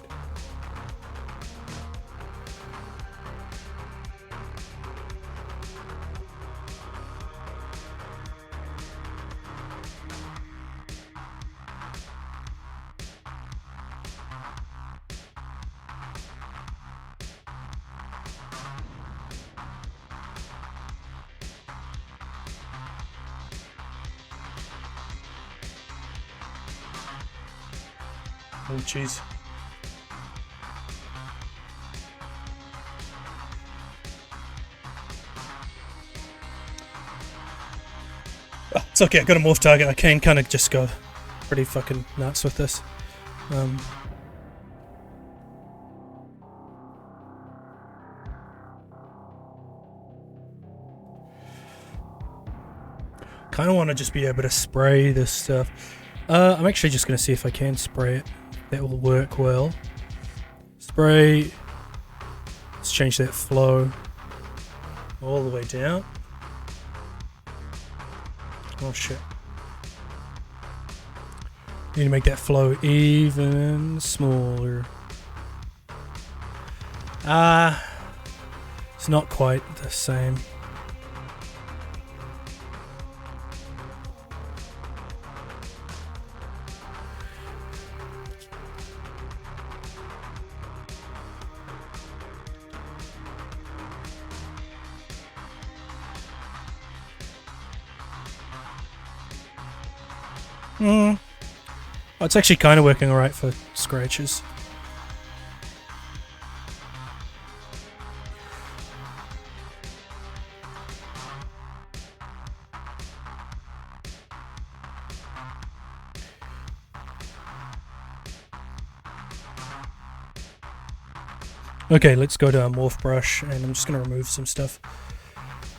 Oh, jeez. Oh, it's okay, I got a morph target. I can kind of just go pretty fucking nuts with this. Kind of want to just be able to spray this stuff. I'm actually just going to see if I can spray it. That will work well. Spray. Let's change that flow all the way down. Oh shit. Need to make that flow even smaller. It's not quite the same. Oh, it's actually kind of working alright for scratches. Okay, let's go to our morph brush, and I'm just going to remove some stuff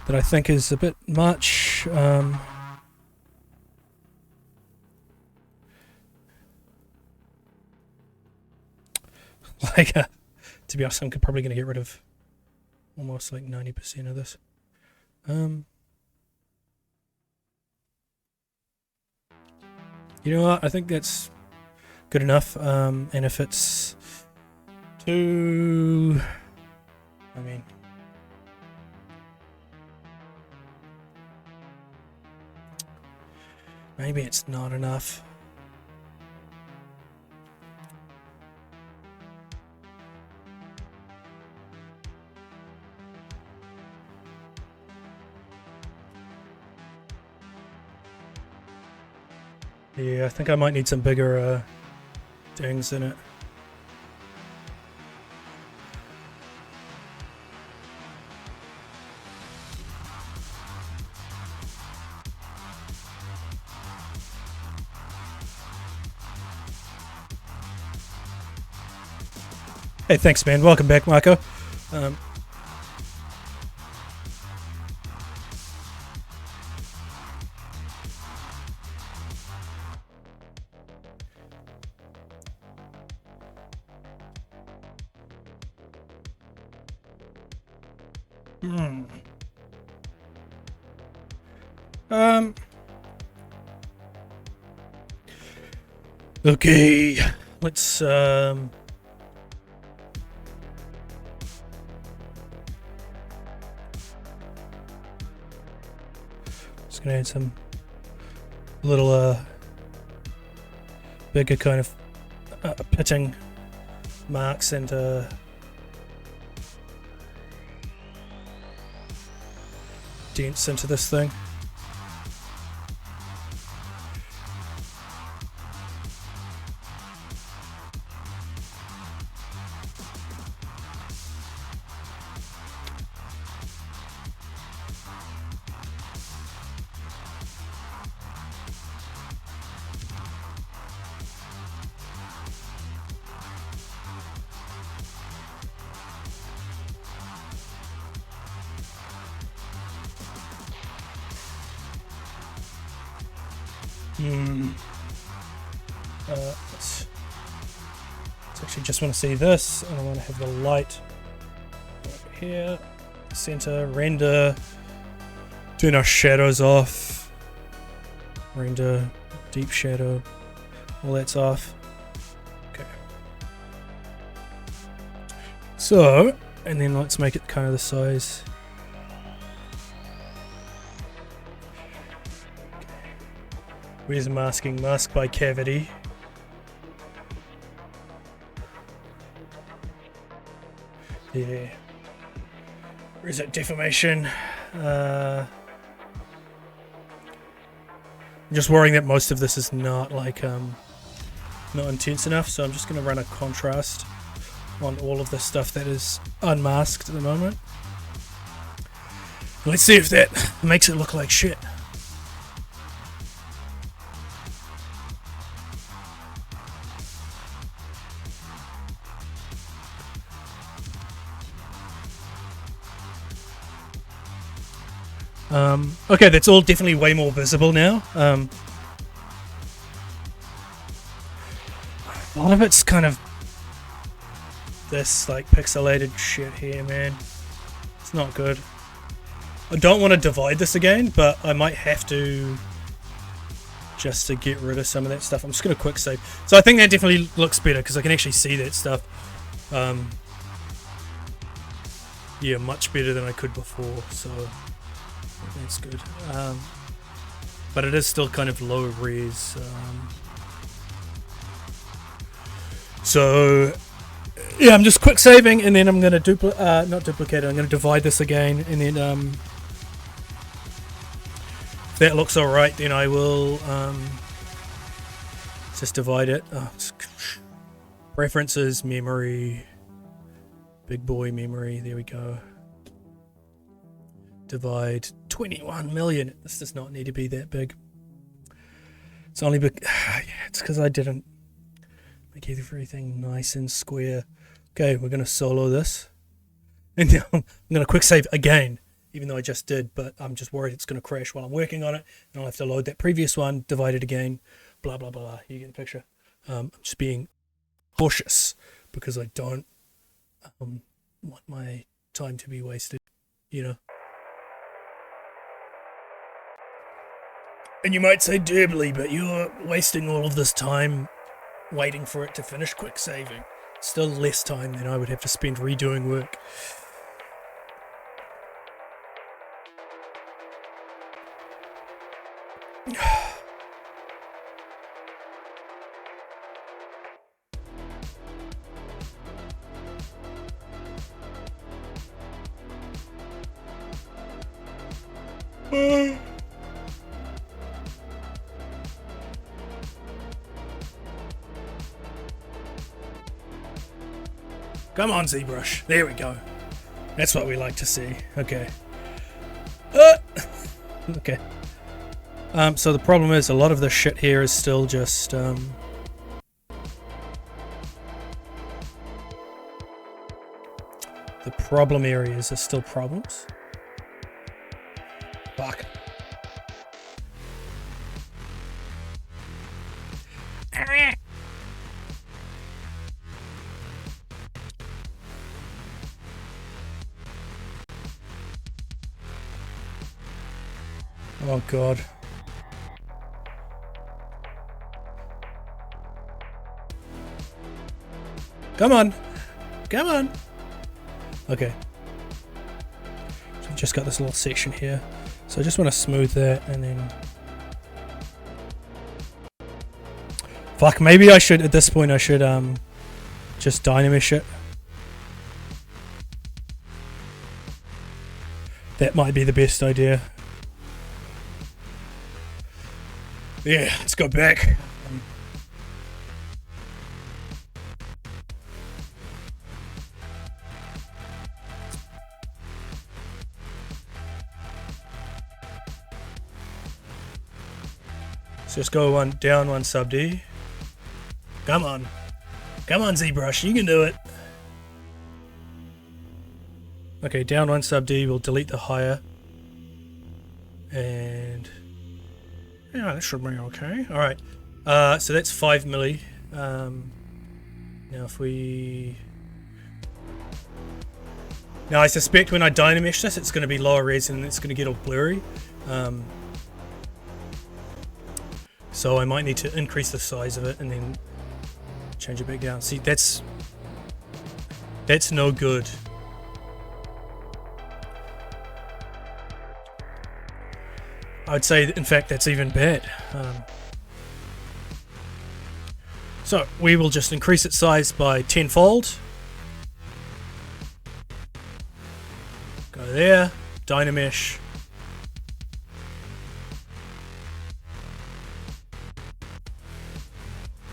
that I think is a bit much. Like, to be honest, I'm probably going to get rid of almost like 90% of this. You know what? I think that's good enough. And if it's too, I mean, maybe it's not enough. Yeah, I think I might need some bigger dings in it. Hey, thanks, man. Welcome back, Marco. Hmm. Okay. Let's just gonna add some little bigger kind of pitting marks and dents into this thing. Let's actually just want to see this, and I want to have the light over here, center, render, turn our shadows off, render, deep shadow, all that's off. Okay. So, and then let's make it kind of the size. Where's the masking? Mask by cavity. Yeah. Where is it? Deformation. I'm just worrying that most of this is not like not intense enough, so I'm just going to run a contrast on all of the stuff that is unmasked at the moment. Let's see if that makes it look like shit. Okay, that's all definitely way more visible now. A lot of it's kind of this like pixelated shit here, man. It's not good. I don't want to divide this again, but I might have to just to get rid of some of that stuff. I'm just going to quick save. So I think that definitely looks better because I can actually see that stuff. Yeah, much better than I could before, so that's good. But it is still kind of low res. So yeah, I'm just quick saving, and then I'm going to not duplicate it, I'm going to divide this again, and then if that looks alright, then I will just divide it. Preferences, memory, big boy memory, there we go. Divide 21 million. This does not need to be that big. It's only it's because I didn't make everything nice and square. Okay, we're going to solo this. And now I'm going to quick save again, even though I just did, but I'm just worried it's going to crash while I'm working on it, and I'll have to load that previous one, divide it again, blah, blah, blah. You get the picture. I'm just being cautious because I don't want my time to be wasted, you know. And you might say Derbly, but you're wasting all of this time waiting for it to finish quick saving. Still less time than I would have to spend redoing work. Come on, ZBrush. There we go. That's what we like to see. Okay. Okay. So the problem is a lot of this shit here is still just the problem areas are still problems. Fuck. Oh god. Come on. Come on. Okay. So I've just got this little section here. So I just want to smooth that and then... Fuck, maybe I should, at this point, I should just Dynamish it. That might be the best idea. Yeah, let's go back. So just go down one sub D. Come on. Come on, ZBrush, you can do it. Okay, down one sub D, we'll delete the higher. And... yeah, that should be okay. Alright. So that's 5 milli. Now if we... Now I suspect when I Dynamish this, it's going to be lower res and it's going to get all blurry. So I might need to increase the size of it and then change it back down. See, that's no good. I'd say, in fact, that's even bad. So we will just increase its size by 10-fold. Go there, Dynamish.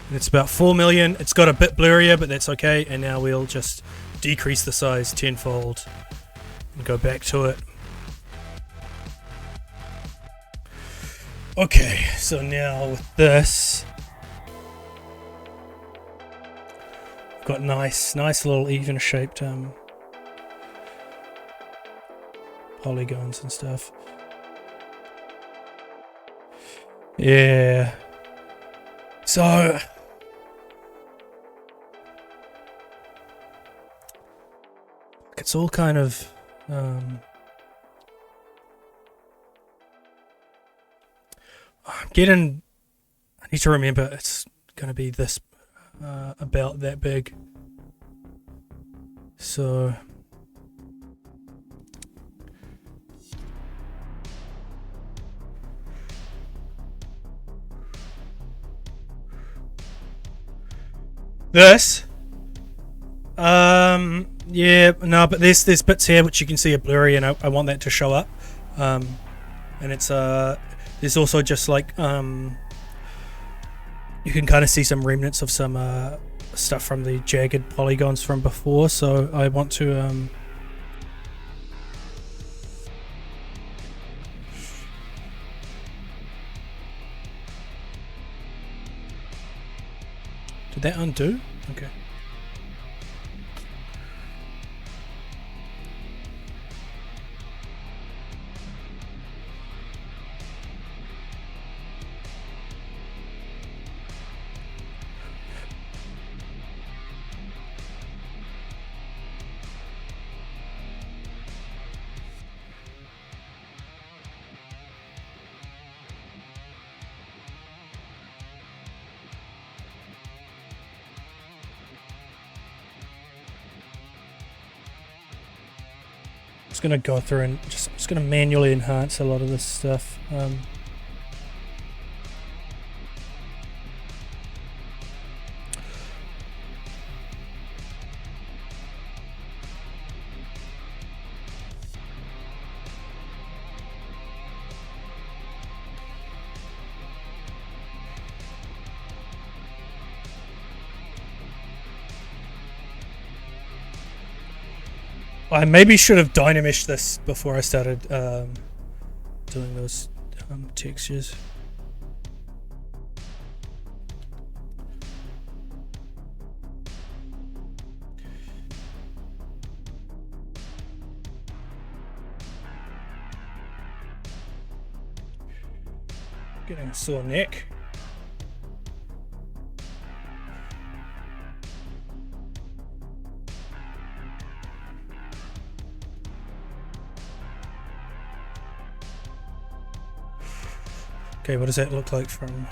And it's about 4 million. It's got a bit blurrier, but that's okay. And now we'll just decrease the size 10-fold and go back to it. Okay, so now with this, we've got nice little even shaped polygons and stuff. Yeah. So it's all kind of I'm getting, I need to remember it's going to be this about that big. So this yeah, no, but there's bits here which you can see are blurry and I want that to show up. And it's there's also just like you can kind of see some remnants of some stuff from the jagged polygons from before, so I want to did that undo? Okay. Just gonna go through and just gonna manually enhance a lot of this stuff. I maybe should have Dynamished this before I started doing those textures. Getting a sore neck. Okay, what does that look like from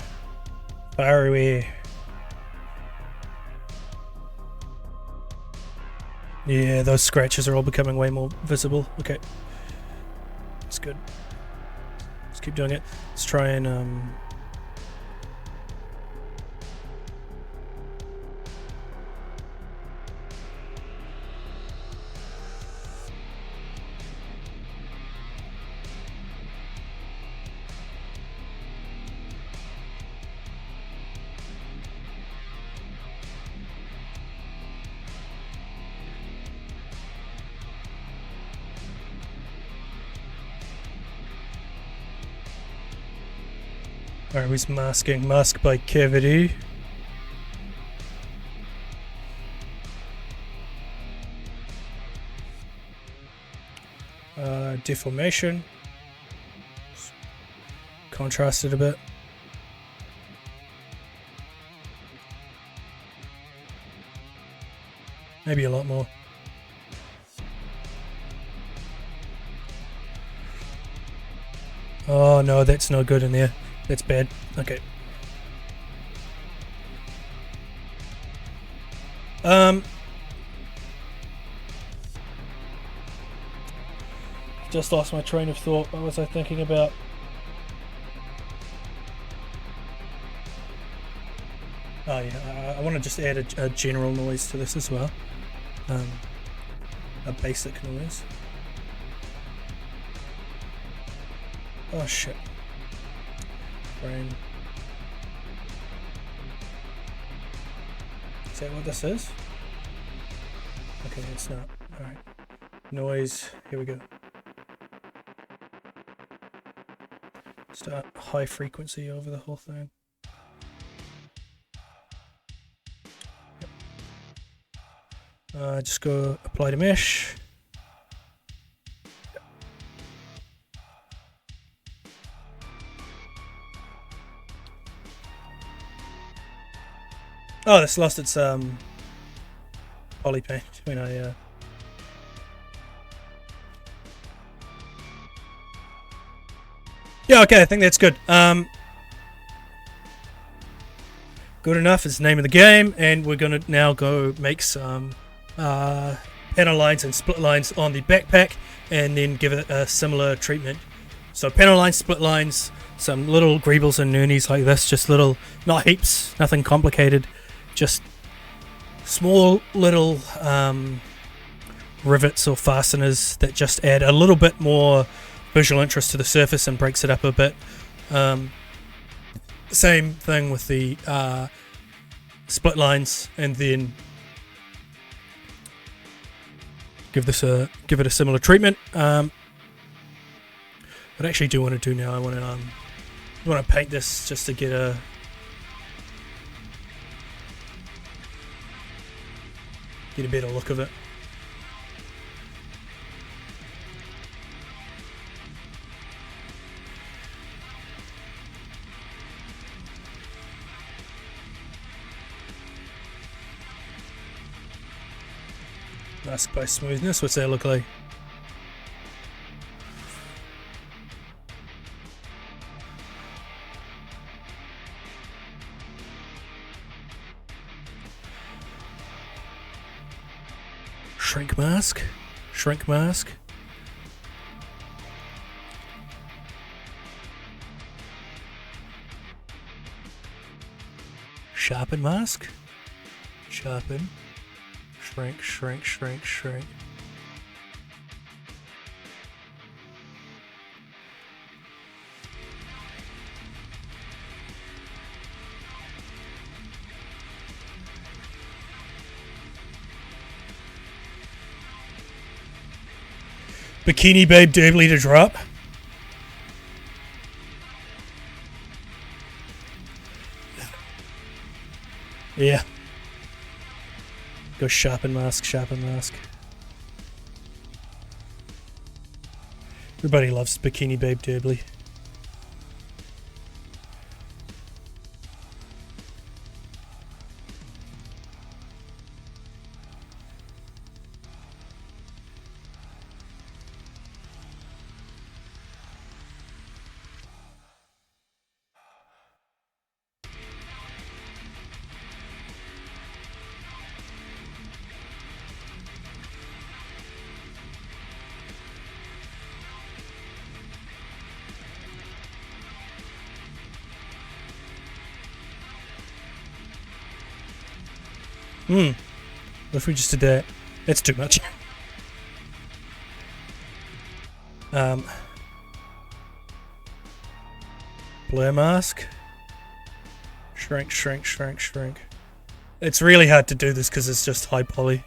far away? Yeah, those scratches are all becoming way more visible. Okay. That's good. Let's keep doing it. Let's try and alright, he's masking. Mask by cavity. Deformation. Contrast it a bit. Maybe a lot more. Oh no, that's no good in there. That's bad. Okay. Just lost my train of thought. What was I thinking about? Oh yeah, I want to just add a general noise to this as well. A basic noise. Oh shit. Brain. Is that what this is? Okay, it's not. Alright. Noise. Here we go. Start high frequency over the whole thing. Just go apply to mesh. Oh, this lost its poly paint when I Yeah, okay, I think that's good. Good enough is the name of the game, and we're gonna now go make some panel lines and split lines on the backpack, and then give it a similar treatment. So panel lines, split lines, some little greebles and noonies like this, just little, not heaps, nothing complicated, just small little rivets or fasteners that just add a little bit more visual interest to the surface and breaks it up a bit. Same thing with the split lines, and then give it a similar treatment. What I actually do want to do now, I want to paint this just to get a better look of it. Mask by smoothness, what's that look like? Shrink mask? Shrink mask? Sharpen mask? Sharpen. Shrink, shrink, shrink, shrink. Bikini Babe Derbly to drop. Yeah. Go sharpen mask, sharpen mask. Everybody loves Bikini Babe Derbly. What if we just did that? That's too much. Blur mask. Shrink, shrink, shrink, shrink. It's really hard to do this because it's just high poly.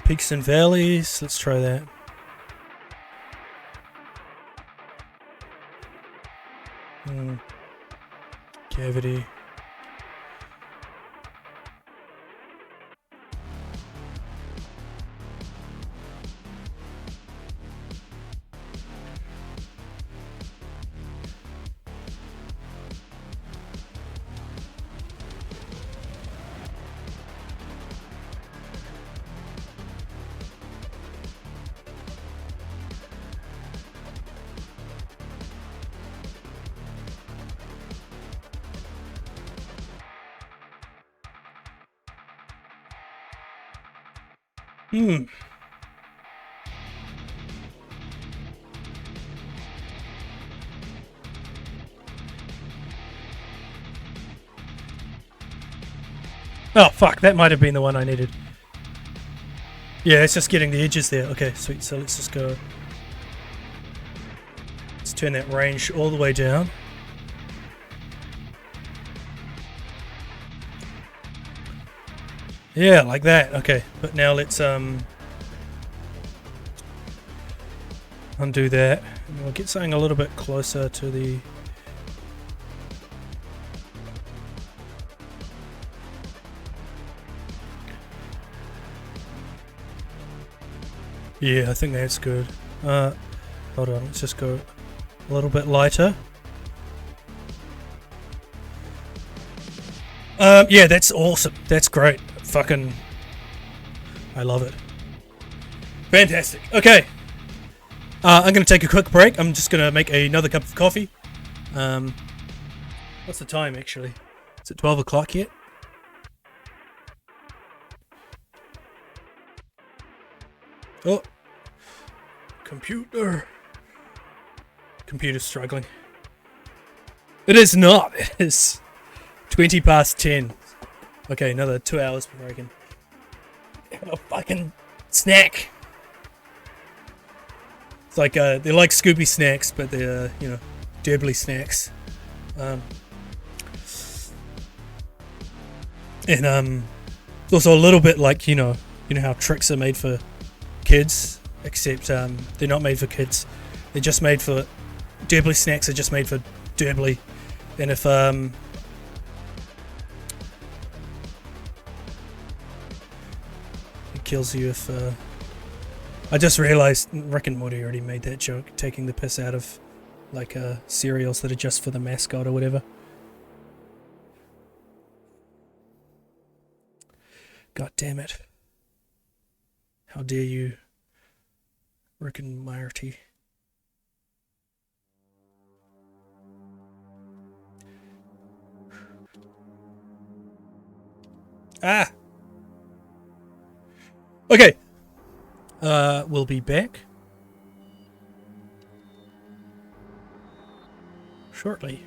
Peaks and valleys. Let's try that. Cavity. Oh, fuck. That might have been the one I needed. Yeah, it's just getting the edges there. Okay, sweet. So let's just go. Let's turn that range all the way down. Yeah, like that. Okay, but now let's undo that. And we'll get something a little bit closer to the... Yeah, I think that's good. Hold on, let's just go a little bit lighter. Yeah, that's awesome. That's great. Fucking... I love it. Fantastic. Okay. I'm going to take a quick break. I'm just going to make another cup of coffee. What's the time, actually? Is it 12 o'clock yet? Oh. Computer's struggling. It is not. It is 20 past 10. Okay, another 2 hours before I can have a fucking snack. It's like, they're like Scooby snacks, but they're, you know, Derbly snacks. And also a little bit like, you know how tricks are made for kids, except they're not made for kids. They're just made for... Derbly snacks are just made for Derbly. And if it kills you if I just realized Rick and Morty already made that joke, taking the piss out of like cereals that are just for the mascot or whatever. God damn it. How dare you, Rick and Morty. Ah! Okay. We'll be back shortly.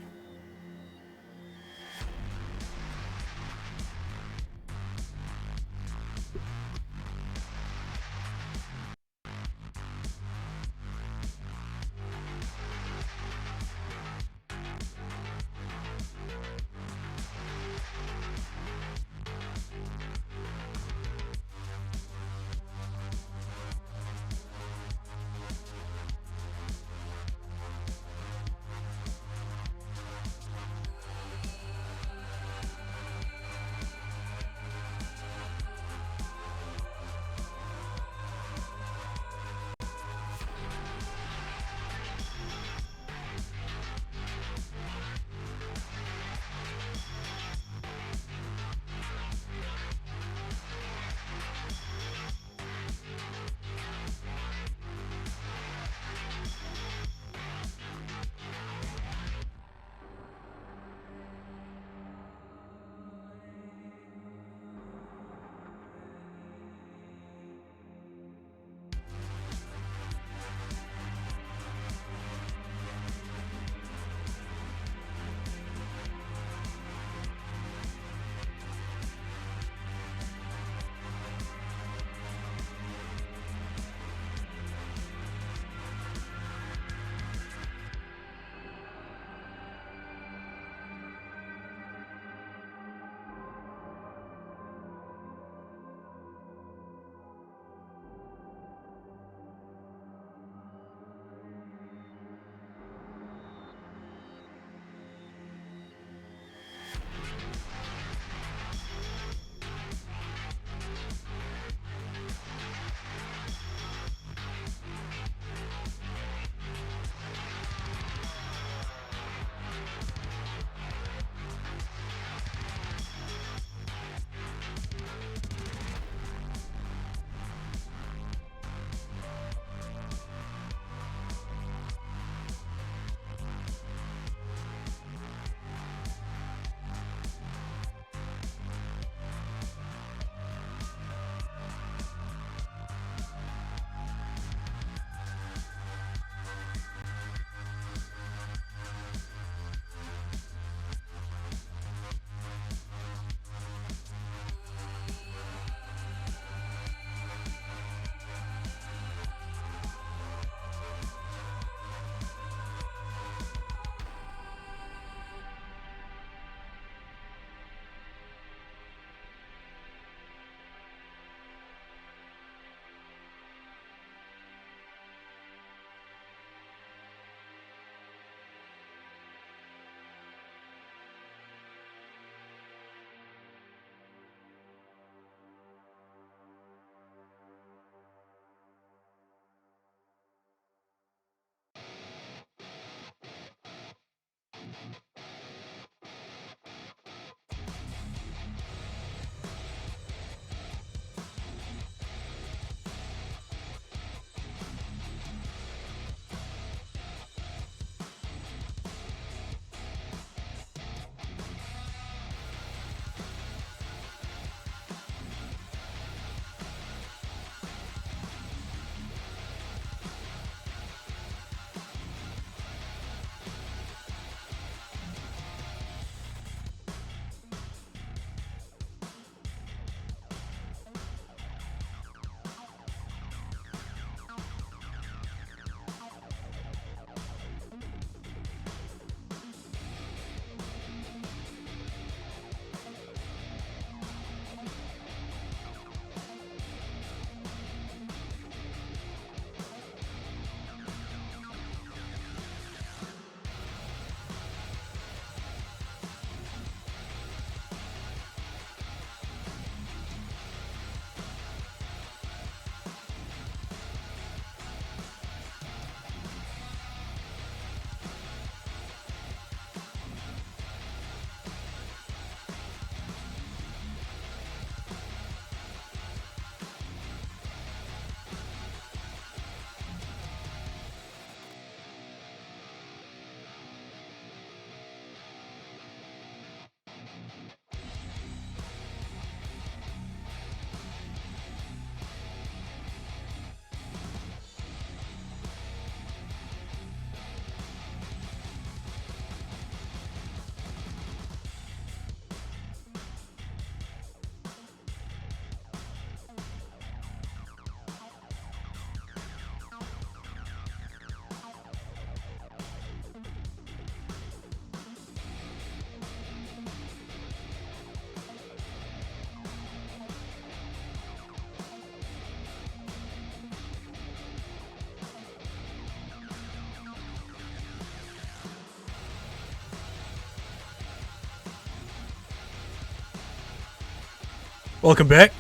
Welcome back.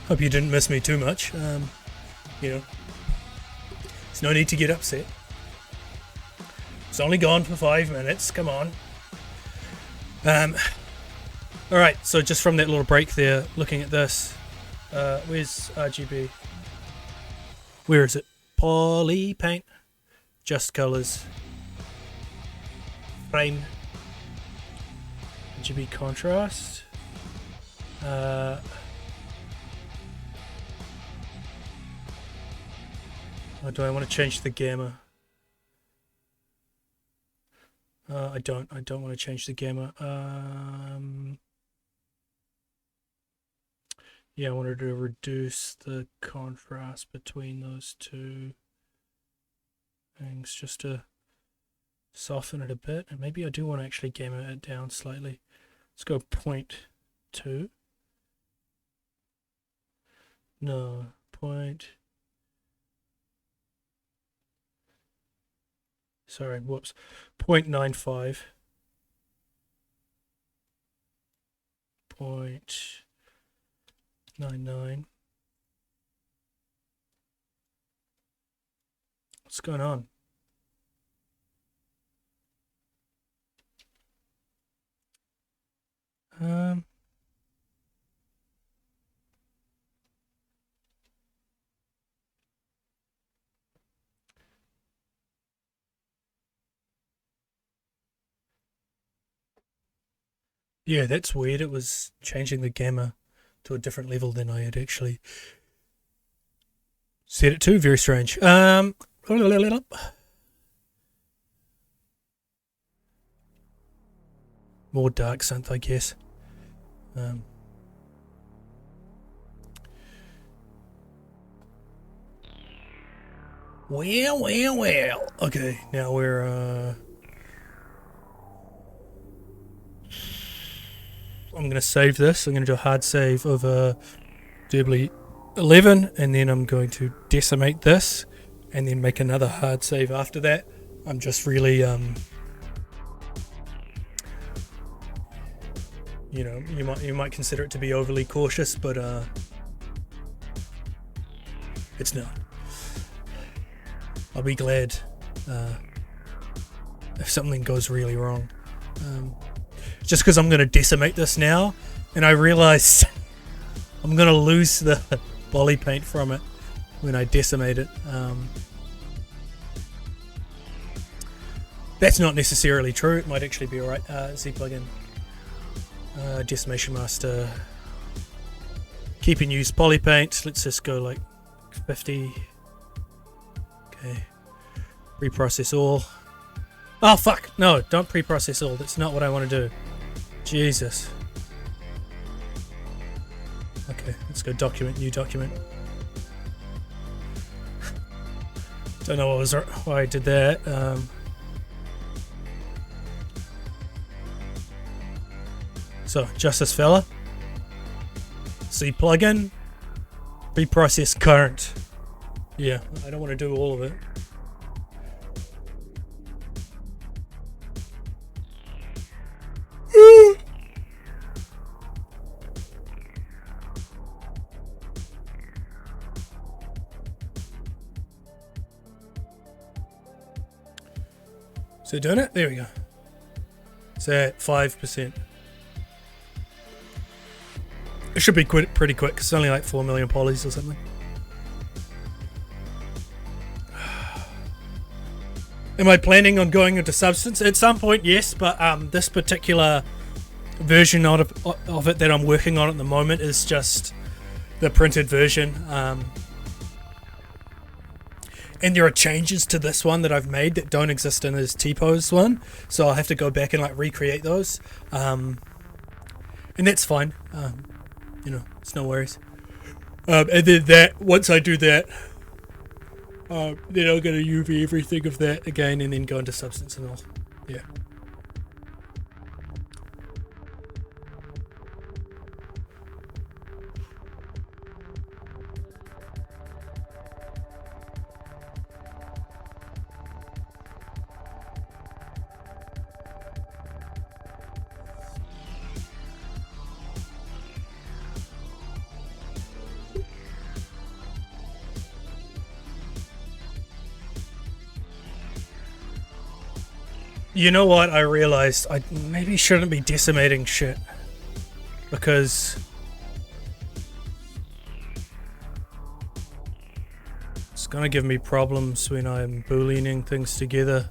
Hope you didn't miss me too much. You know, there's no need to get upset. It's only gone for 5 minutes. Come on. Alright, so just from that little break there, looking at this. Where's RGB? Where is it? Poly paint. Just colors. Frame. RGB contrast. Or do I want to change the gamma? I don't want to change the gamma. Yeah, I wanted to reduce the contrast between those two things just to soften it a bit. And maybe I do want to actually gamma it down slightly. Let's go 0.2. No, sorry, whoops. 0.95. 0.99. What's going on? Yeah, that's weird. It was changing the gamma to a different level than I had actually set it to. Very strange. More dark synth, I guess. Well. Okay, now we're I'm going to save this. I'm going to do a hard save of Derbly 11, and then I'm going to decimate this, and then make another hard save after that. I'm just really, you know, you might consider it to be overly cautious, but it's not. I'll be glad if something goes really wrong. Just because I'm going to decimate this now, and I realize I'm going to lose the poly paint from it when I decimate it. That's not necessarily true. It might actually be alright. Z plugin, decimation master, keep and use poly paint. Let's just go like 50. Okay, preprocess all. Oh fuck! No, don't preprocess all. That's not what I want to do. Jesus. Okay, let's go document, new document. Don't know why I did that. So, just this fella. C plugin. Preprocess current. Yeah, I don't want to do all of it. So doing it? There we go. It's at 5%. It should be pretty quick. It's only like 4 million polys or something. Am I planning on going into Substance? At some point, yes, but this particular version of it that I'm working on at the moment is just the printed version. And there are changes to this one that I've made that don't exist in this T-Pose one, so I'll have to go back and like recreate those. And that's fine. You know, it's no worries. And then once I do that, then I'm going to UV everything of that again and then go into Substance and all. Yeah. You know what? I realized I maybe shouldn't be decimating shit because it's gonna give me problems when I'm booleaning things together.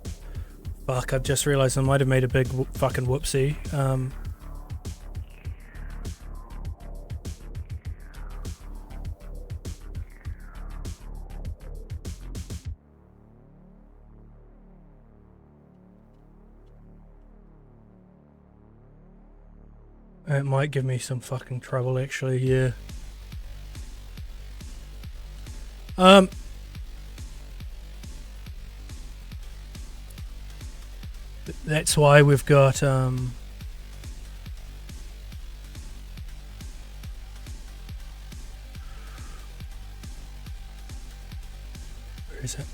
Fuck, I've just realized I might have made a big fucking whoopsie. It might give me some fucking trouble actually, yeah. That's why we've got where is it?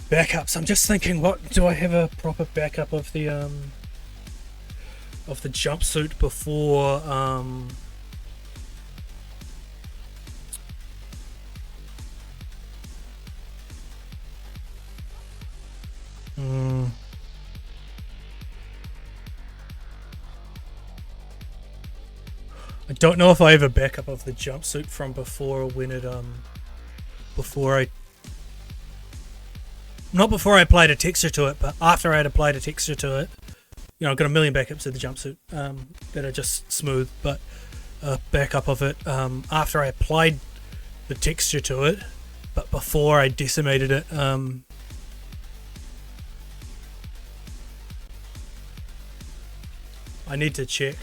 Backups. I'm just thinking, what do I have a proper backup of the jumpsuit before I don't know if I have a backup of the jumpsuit from before when it not before I applied a texture to it, but after I had applied a texture to it. You know, I've got a million backups of the jumpsuit that are just smooth, but a backup of it after I applied the texture to it, but before I decimated it. I need to check.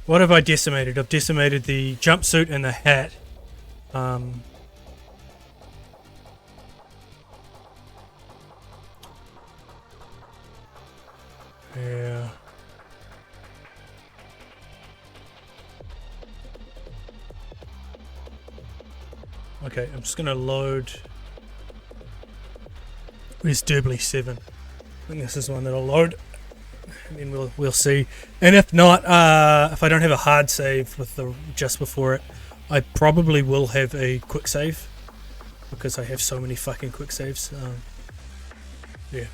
What have I decimated? I've decimated the jumpsuit and the hat. Yeah. Okay, I'm just gonna load. Where's Derbly 7? I think this is one that'll load. And then we'll see. And if not, if I don't have a hard save with the just before it, I probably will have a quick save because I have so many fucking quick saves. Yeah.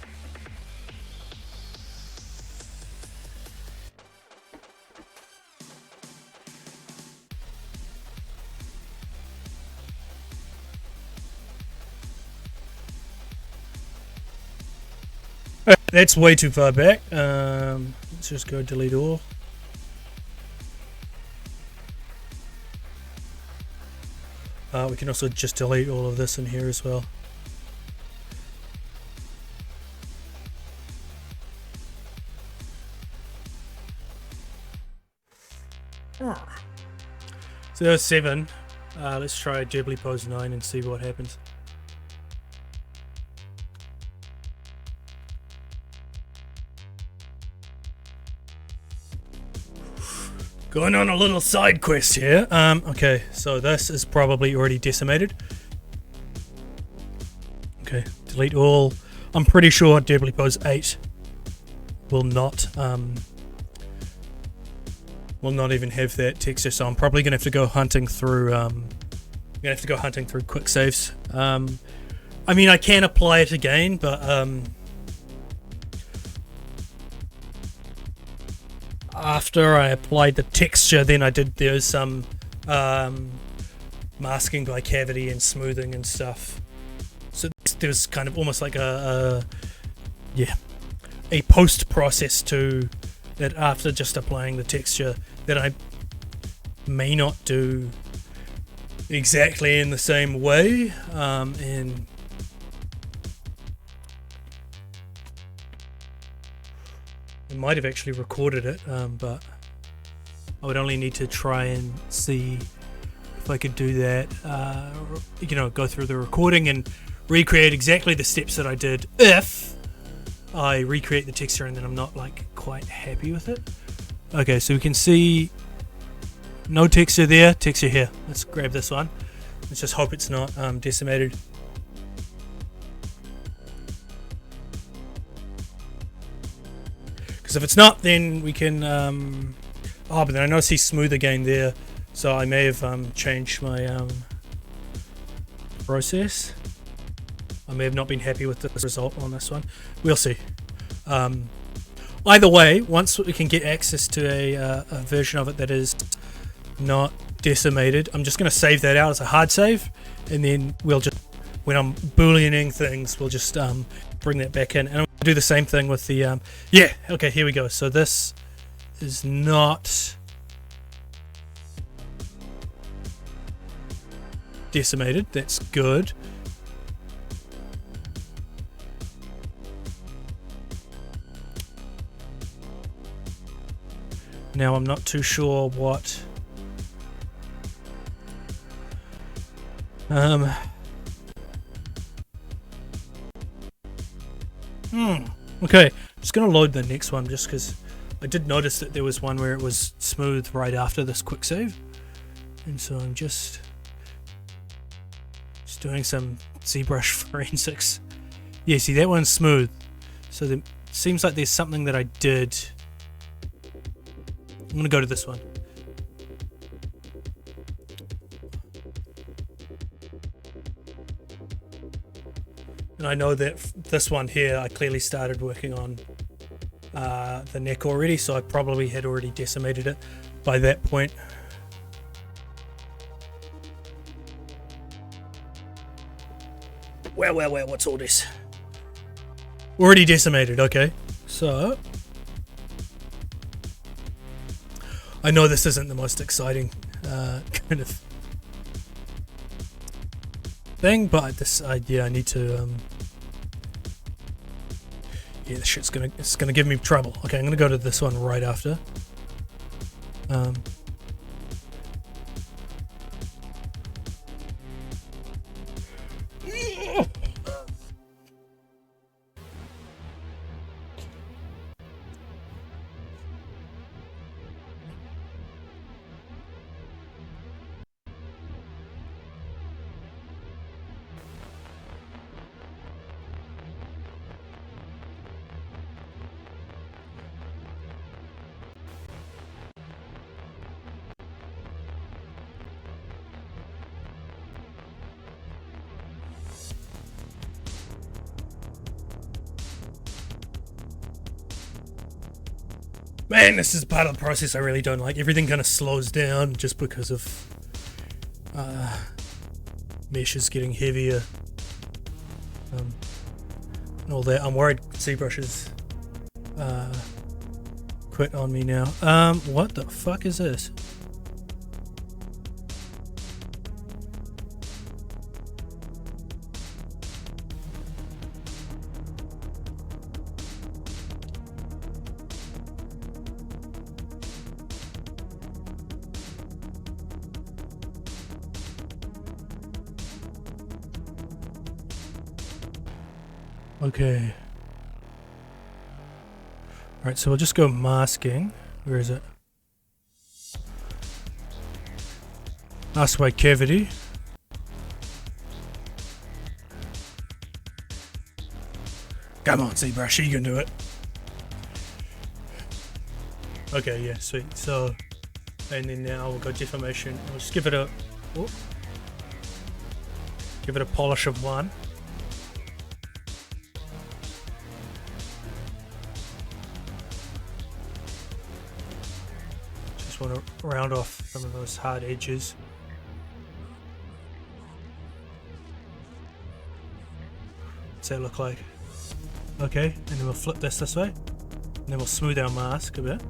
That's way too far back. Let's just go delete all. We can also just delete all of this in here as well. So there's 7. Let's try Derbly pose 9 and see what happens. Going on a little side quest here. Okay, so this is probably already decimated. Okay, delete all. I'm pretty sure Derbly pose 8 will not even have that texture, so I'm probably gonna have to go hunting through quick saves. I mean, I can apply it again, but after I applied the texture, then there's some masking by cavity and smoothing and stuff. So there's kind of almost like a post process to that after just applying the texture that I may not do exactly in the same way, and I might have actually recorded it, but I would only need to try and see if I could do that, go through the recording and recreate exactly the steps that I did if I recreate the texture and then I'm not like quite happy with it. Okay, so we can see no texture there, texture here. Let's grab this one. Let's just hope it's not decimated. Because if it's not, then we can but then I know I see smooth again there, so I may have changed my process. I may have not been happy with the result on this one. We'll see. Either way, once we can get access to a version of it that is not decimated, I'm just going to save that out as a hard save, and then we'll just, when I'm booleaning things, we'll just bring that back in, and I'll do the same thing with the okay, here we go. So this is not decimated. That's good. Now I'm not too sure what okay, I'm just gonna load the next one just because I did notice that there was one where it was smooth right after this quick save, and so I'm just doing some ZBrush forensics. Yeah, see, that one's smooth, so it seems like there's something that I did. I'm gonna go to this one. And I know that this one here, I clearly started working on the neck already, so I probably had already decimated it by that point. Well, what's all this? Already decimated, okay. So I know this isn't the most exciting kind of thing, but this, I need to, this shit's gonna give me trouble. Okay, I'm gonna go to this one right after. Man, this is part of the process I really don't like. Everything kind of slows down just because of mesh is getting heavier. And all that. I'm worried ZBrush is quit on me now. What the fuck is this? Okay. Alright, so we'll just go masking. Where is it? Mask by cavity. Come on, ZBrush, you can do it. Okay, yeah, sweet. So, and then now we'll go deformation. We'll just give it a polish of 1. Want to round off some of those hard edges. What's that look like? Okay, and then we'll flip this way, and then we'll smooth our mask a bit.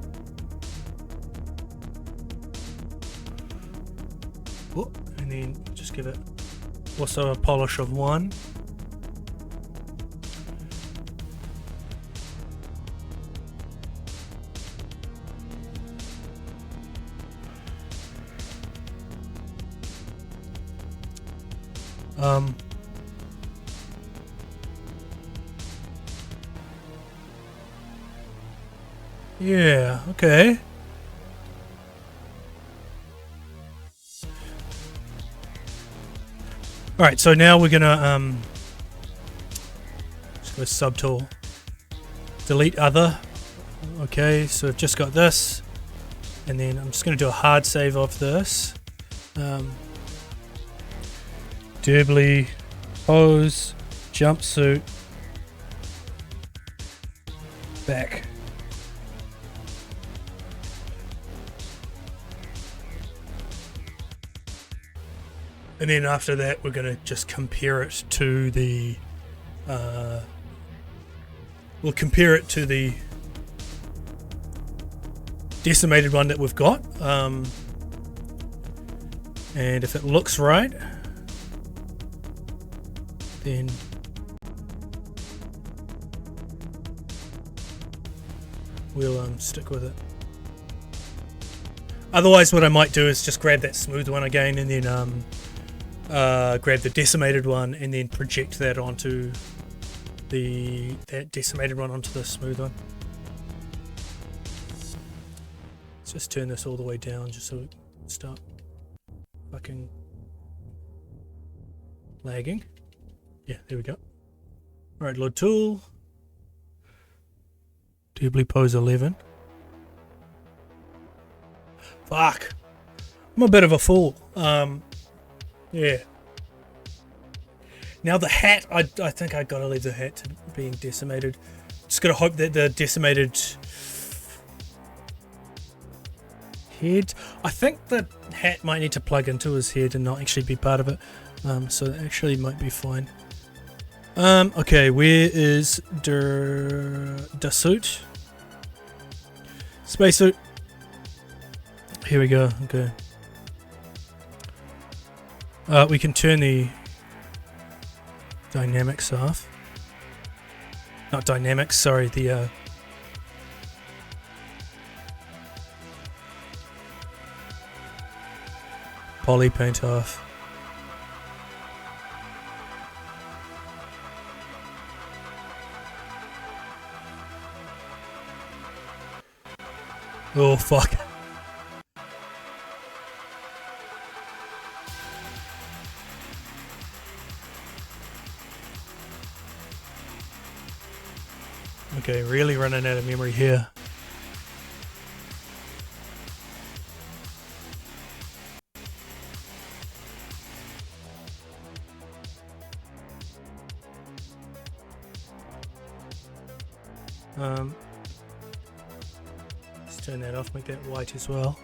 Oh, and then just give it also a polish of 1. Yeah, okay. Alright, so now we're gonna just go subtool. Delete other. Okay, so I've just got this. And then I'm just gonna do a hard save of this. Derbly pose jumpsuit back. And then after that, we're going to just compare it to the. We'll compare it to the decimated one that we've got. And if it looks right, then we'll stick with it. Otherwise, what I might do is just grab that smooth one again, and then grab the decimated one, and then project that onto that decimated one onto the smooth one. Let's just turn this all the way down, just so it start fucking lagging. Yeah, there we go. Alright, load tool. Derbly pose 11. Fuck. I'm a bit of a fool. Yeah. Now the hat, I think I gotta leave the hat to being decimated. Just gotta hope that the decimated head, I think the hat might need to plug into his head and not actually be part of it. So that actually might be fine. Okay, where is the suit? Spacesuit. Here we go. Okay. We can turn the dynamics off. Not dynamics, sorry, the poly paint off. Oh fuck. Okay, really running out of memory here. turn that off, make that white as well.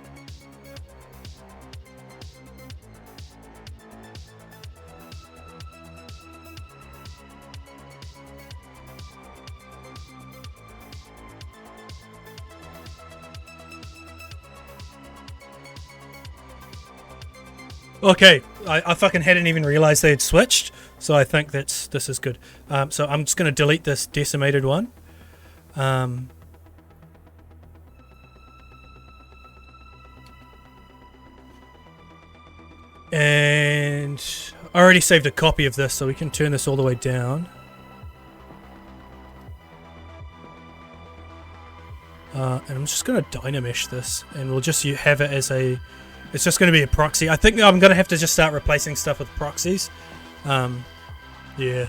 Okay, I fucking hadn't even realized they had switched, so I think this is good. So I'm just going to delete this decimated one. And I already saved a copy of this, so we can turn this all the way down. And I'm just going to dynamesh this, and we'll just have it as a... It's just going to be a proxy. I think I'm going to have to just start replacing stuff with proxies. Yeah.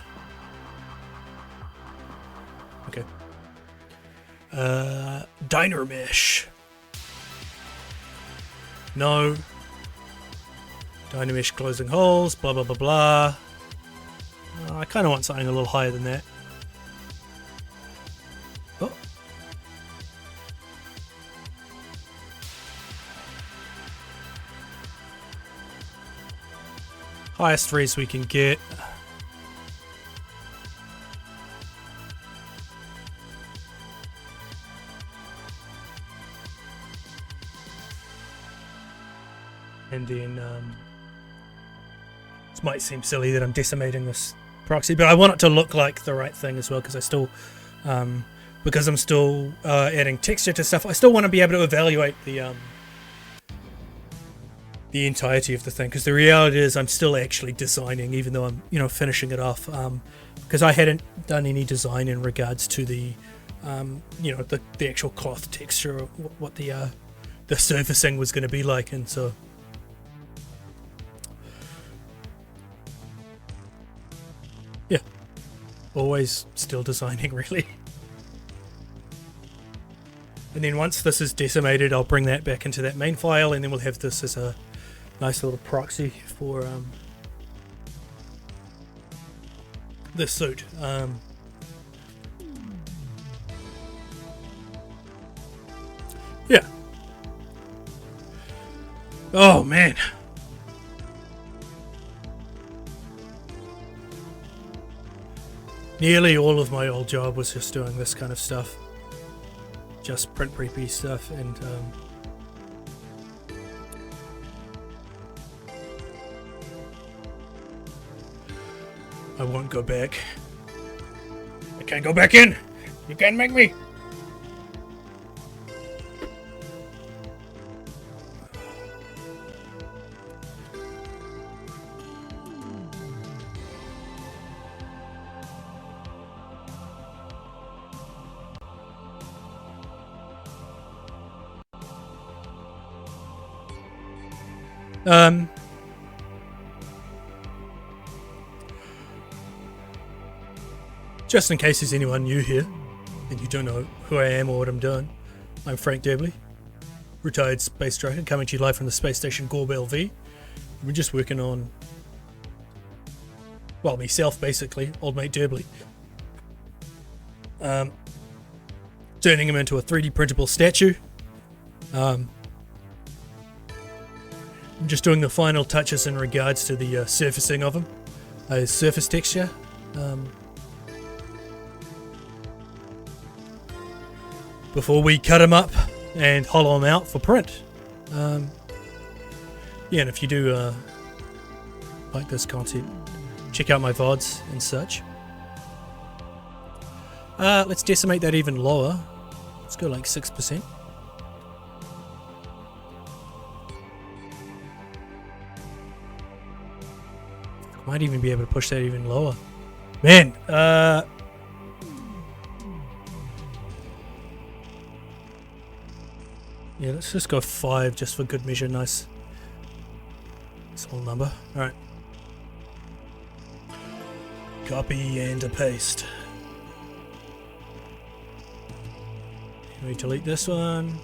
Okay. Dynamesh. No. Dynamesh closing holes, blah, blah, blah, blah. I kind of want something a little higher than that. Oh. Highest res we can get. And then, this might seem silly that I'm decimating this proxy, but I want it to look like the right thing as well, because I still, because I'm still adding texture to stuff, I still want to be able to evaluate the entirety of the thing, because the reality is I'm still actually designing, even though I'm, finishing it off, because I hadn't done any design in regards to the, the actual cloth texture, or what the surfacing was going to be like, and so... Yeah, always still designing, really. And then once this is decimated, I'll bring that back into that main file, and then we'll have this as a nice little proxy for this suit. Yeah. Oh, man. Nearly all of my old job was just doing this kind of stuff. Just print preppy stuff, and I won't go back. I can't go back in! You can't make me! Just in case there's anyone new here and you don't know who I am or what I'm doing, I'm Frank Derbly, retired space striker, coming to you live from the space station Gorb LV. We're just working on, well, myself basically, old mate Derbly, turning him into a 3D printable statue. I'm just doing the final touches in regards to the surfacing of him, his surface texture. Before we cut him up and hollow him out for print. Yeah, and if you do like this content, check out my VODs and such. Let's decimate that even lower. Let's go like 6%. Might even be able to push that even lower. Man, yeah, let's just go 5 just for good measure. Nice small number. Alright. Copy and a paste. Let me delete this one.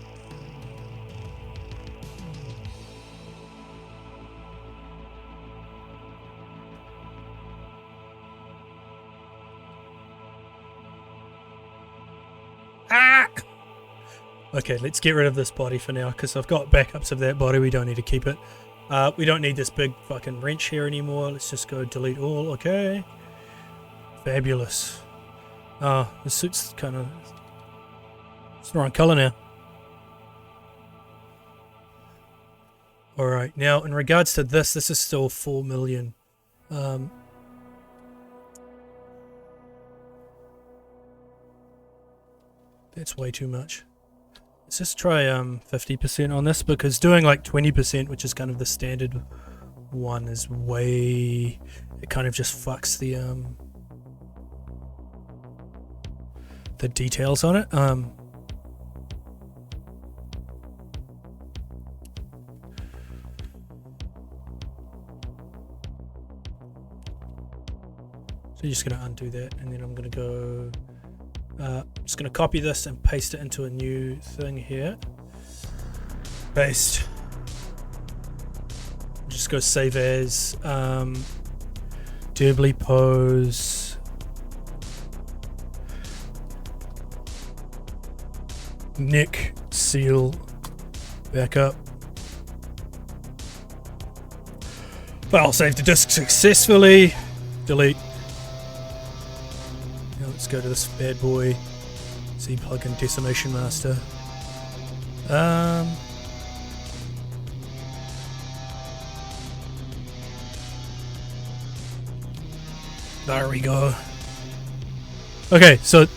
Okay, let's get rid of this body for now, because I've got backups of that body. We don't need to keep it. We don't need this big fucking wrench here anymore. Let's just go delete all. Okay. Fabulous. Oh, the suit's kind of... It's the wrong colour now. Alright, now in regards to this is still 4 million. That's way too much. Let's just try 50% on this, because doing like 20%, which is kind of the standard one, is way... It kind of just fucks the details on it. So you're just going to undo that, and then I'm going to go... just going to copy this and paste it into a new thing here. Paste. Just go save as Derbly pose. Neck seal backup. File saved to disk successfully. Delete. Now let's go to this bad boy. Z plugin Decimation Master. There we go. Okay, so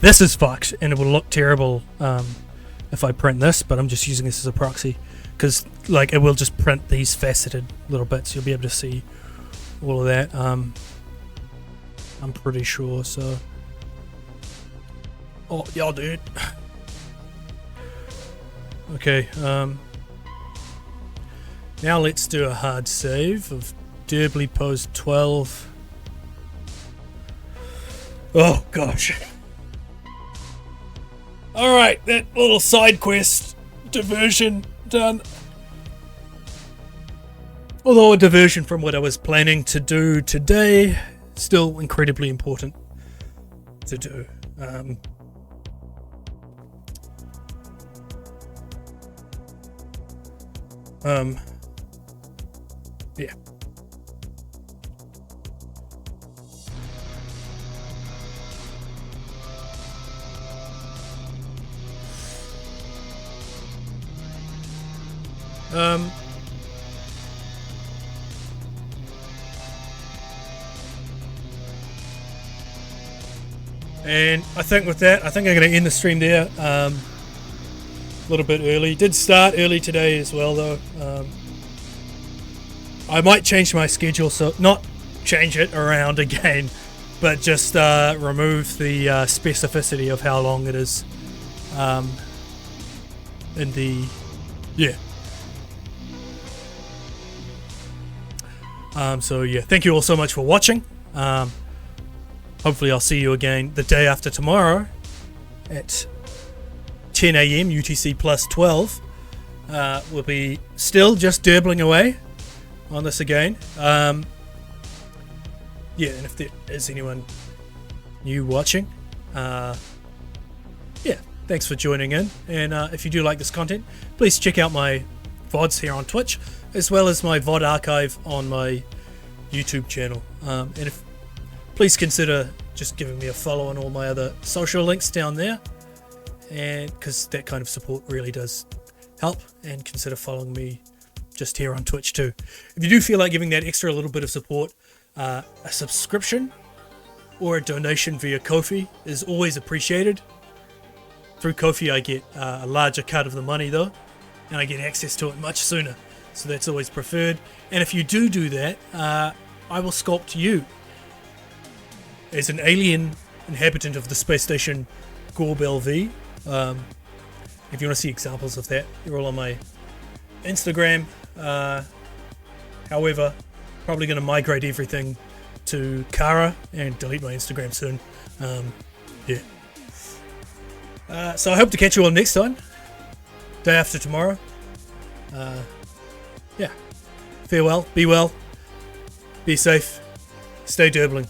this is fucked, and it will look terrible if I print this, but I'm just using this as a proxy, because like it will just print these faceted little bits. You'll be able to see all of that. I'm pretty sure. So, oh yeah, dude. Okay. Now let's do a hard save of Derbly pose 12. Oh gosh. Alright, that little side quest diversion done. Although a diversion from what I was planning to do today, still incredibly important to do. Yeah. And I think with that, I think I'm going to end the stream there. A little bit early. Did start early today as well, though. I might change my schedule, so not change it around again, but just remove the specificity of how long it is. In the so yeah, thank you all so much for watching. Hopefully I'll see you again the day after tomorrow at 10 AM UTC plus 12. We'll be still just derbling away on this again. Yeah, and if there is anyone new watching, yeah, thanks for joining in. And if you do like this content, please check out my VODs here on Twitch, as well as my VOD archive on my YouTube channel. And if please consider just giving me a follow on all my other social links down there, and because that kind of support really does help. And consider following me just here on Twitch too. If you do feel like giving that extra little bit of support, a subscription or a donation via Ko-fi is always appreciated. Through Ko-fi I get a larger cut of the money though, and I get access to it much sooner, so that's always preferred. And if you do that, I will sculpt you as an alien inhabitant of the space station Gorbel V. If you want to see examples of that, you're all on my Instagram. However, probably going to migrate everything to Kara and delete my Instagram soon. Yeah. So I hope to catch you all next time, day after tomorrow. Yeah. Farewell, be well, be safe, stay derbling.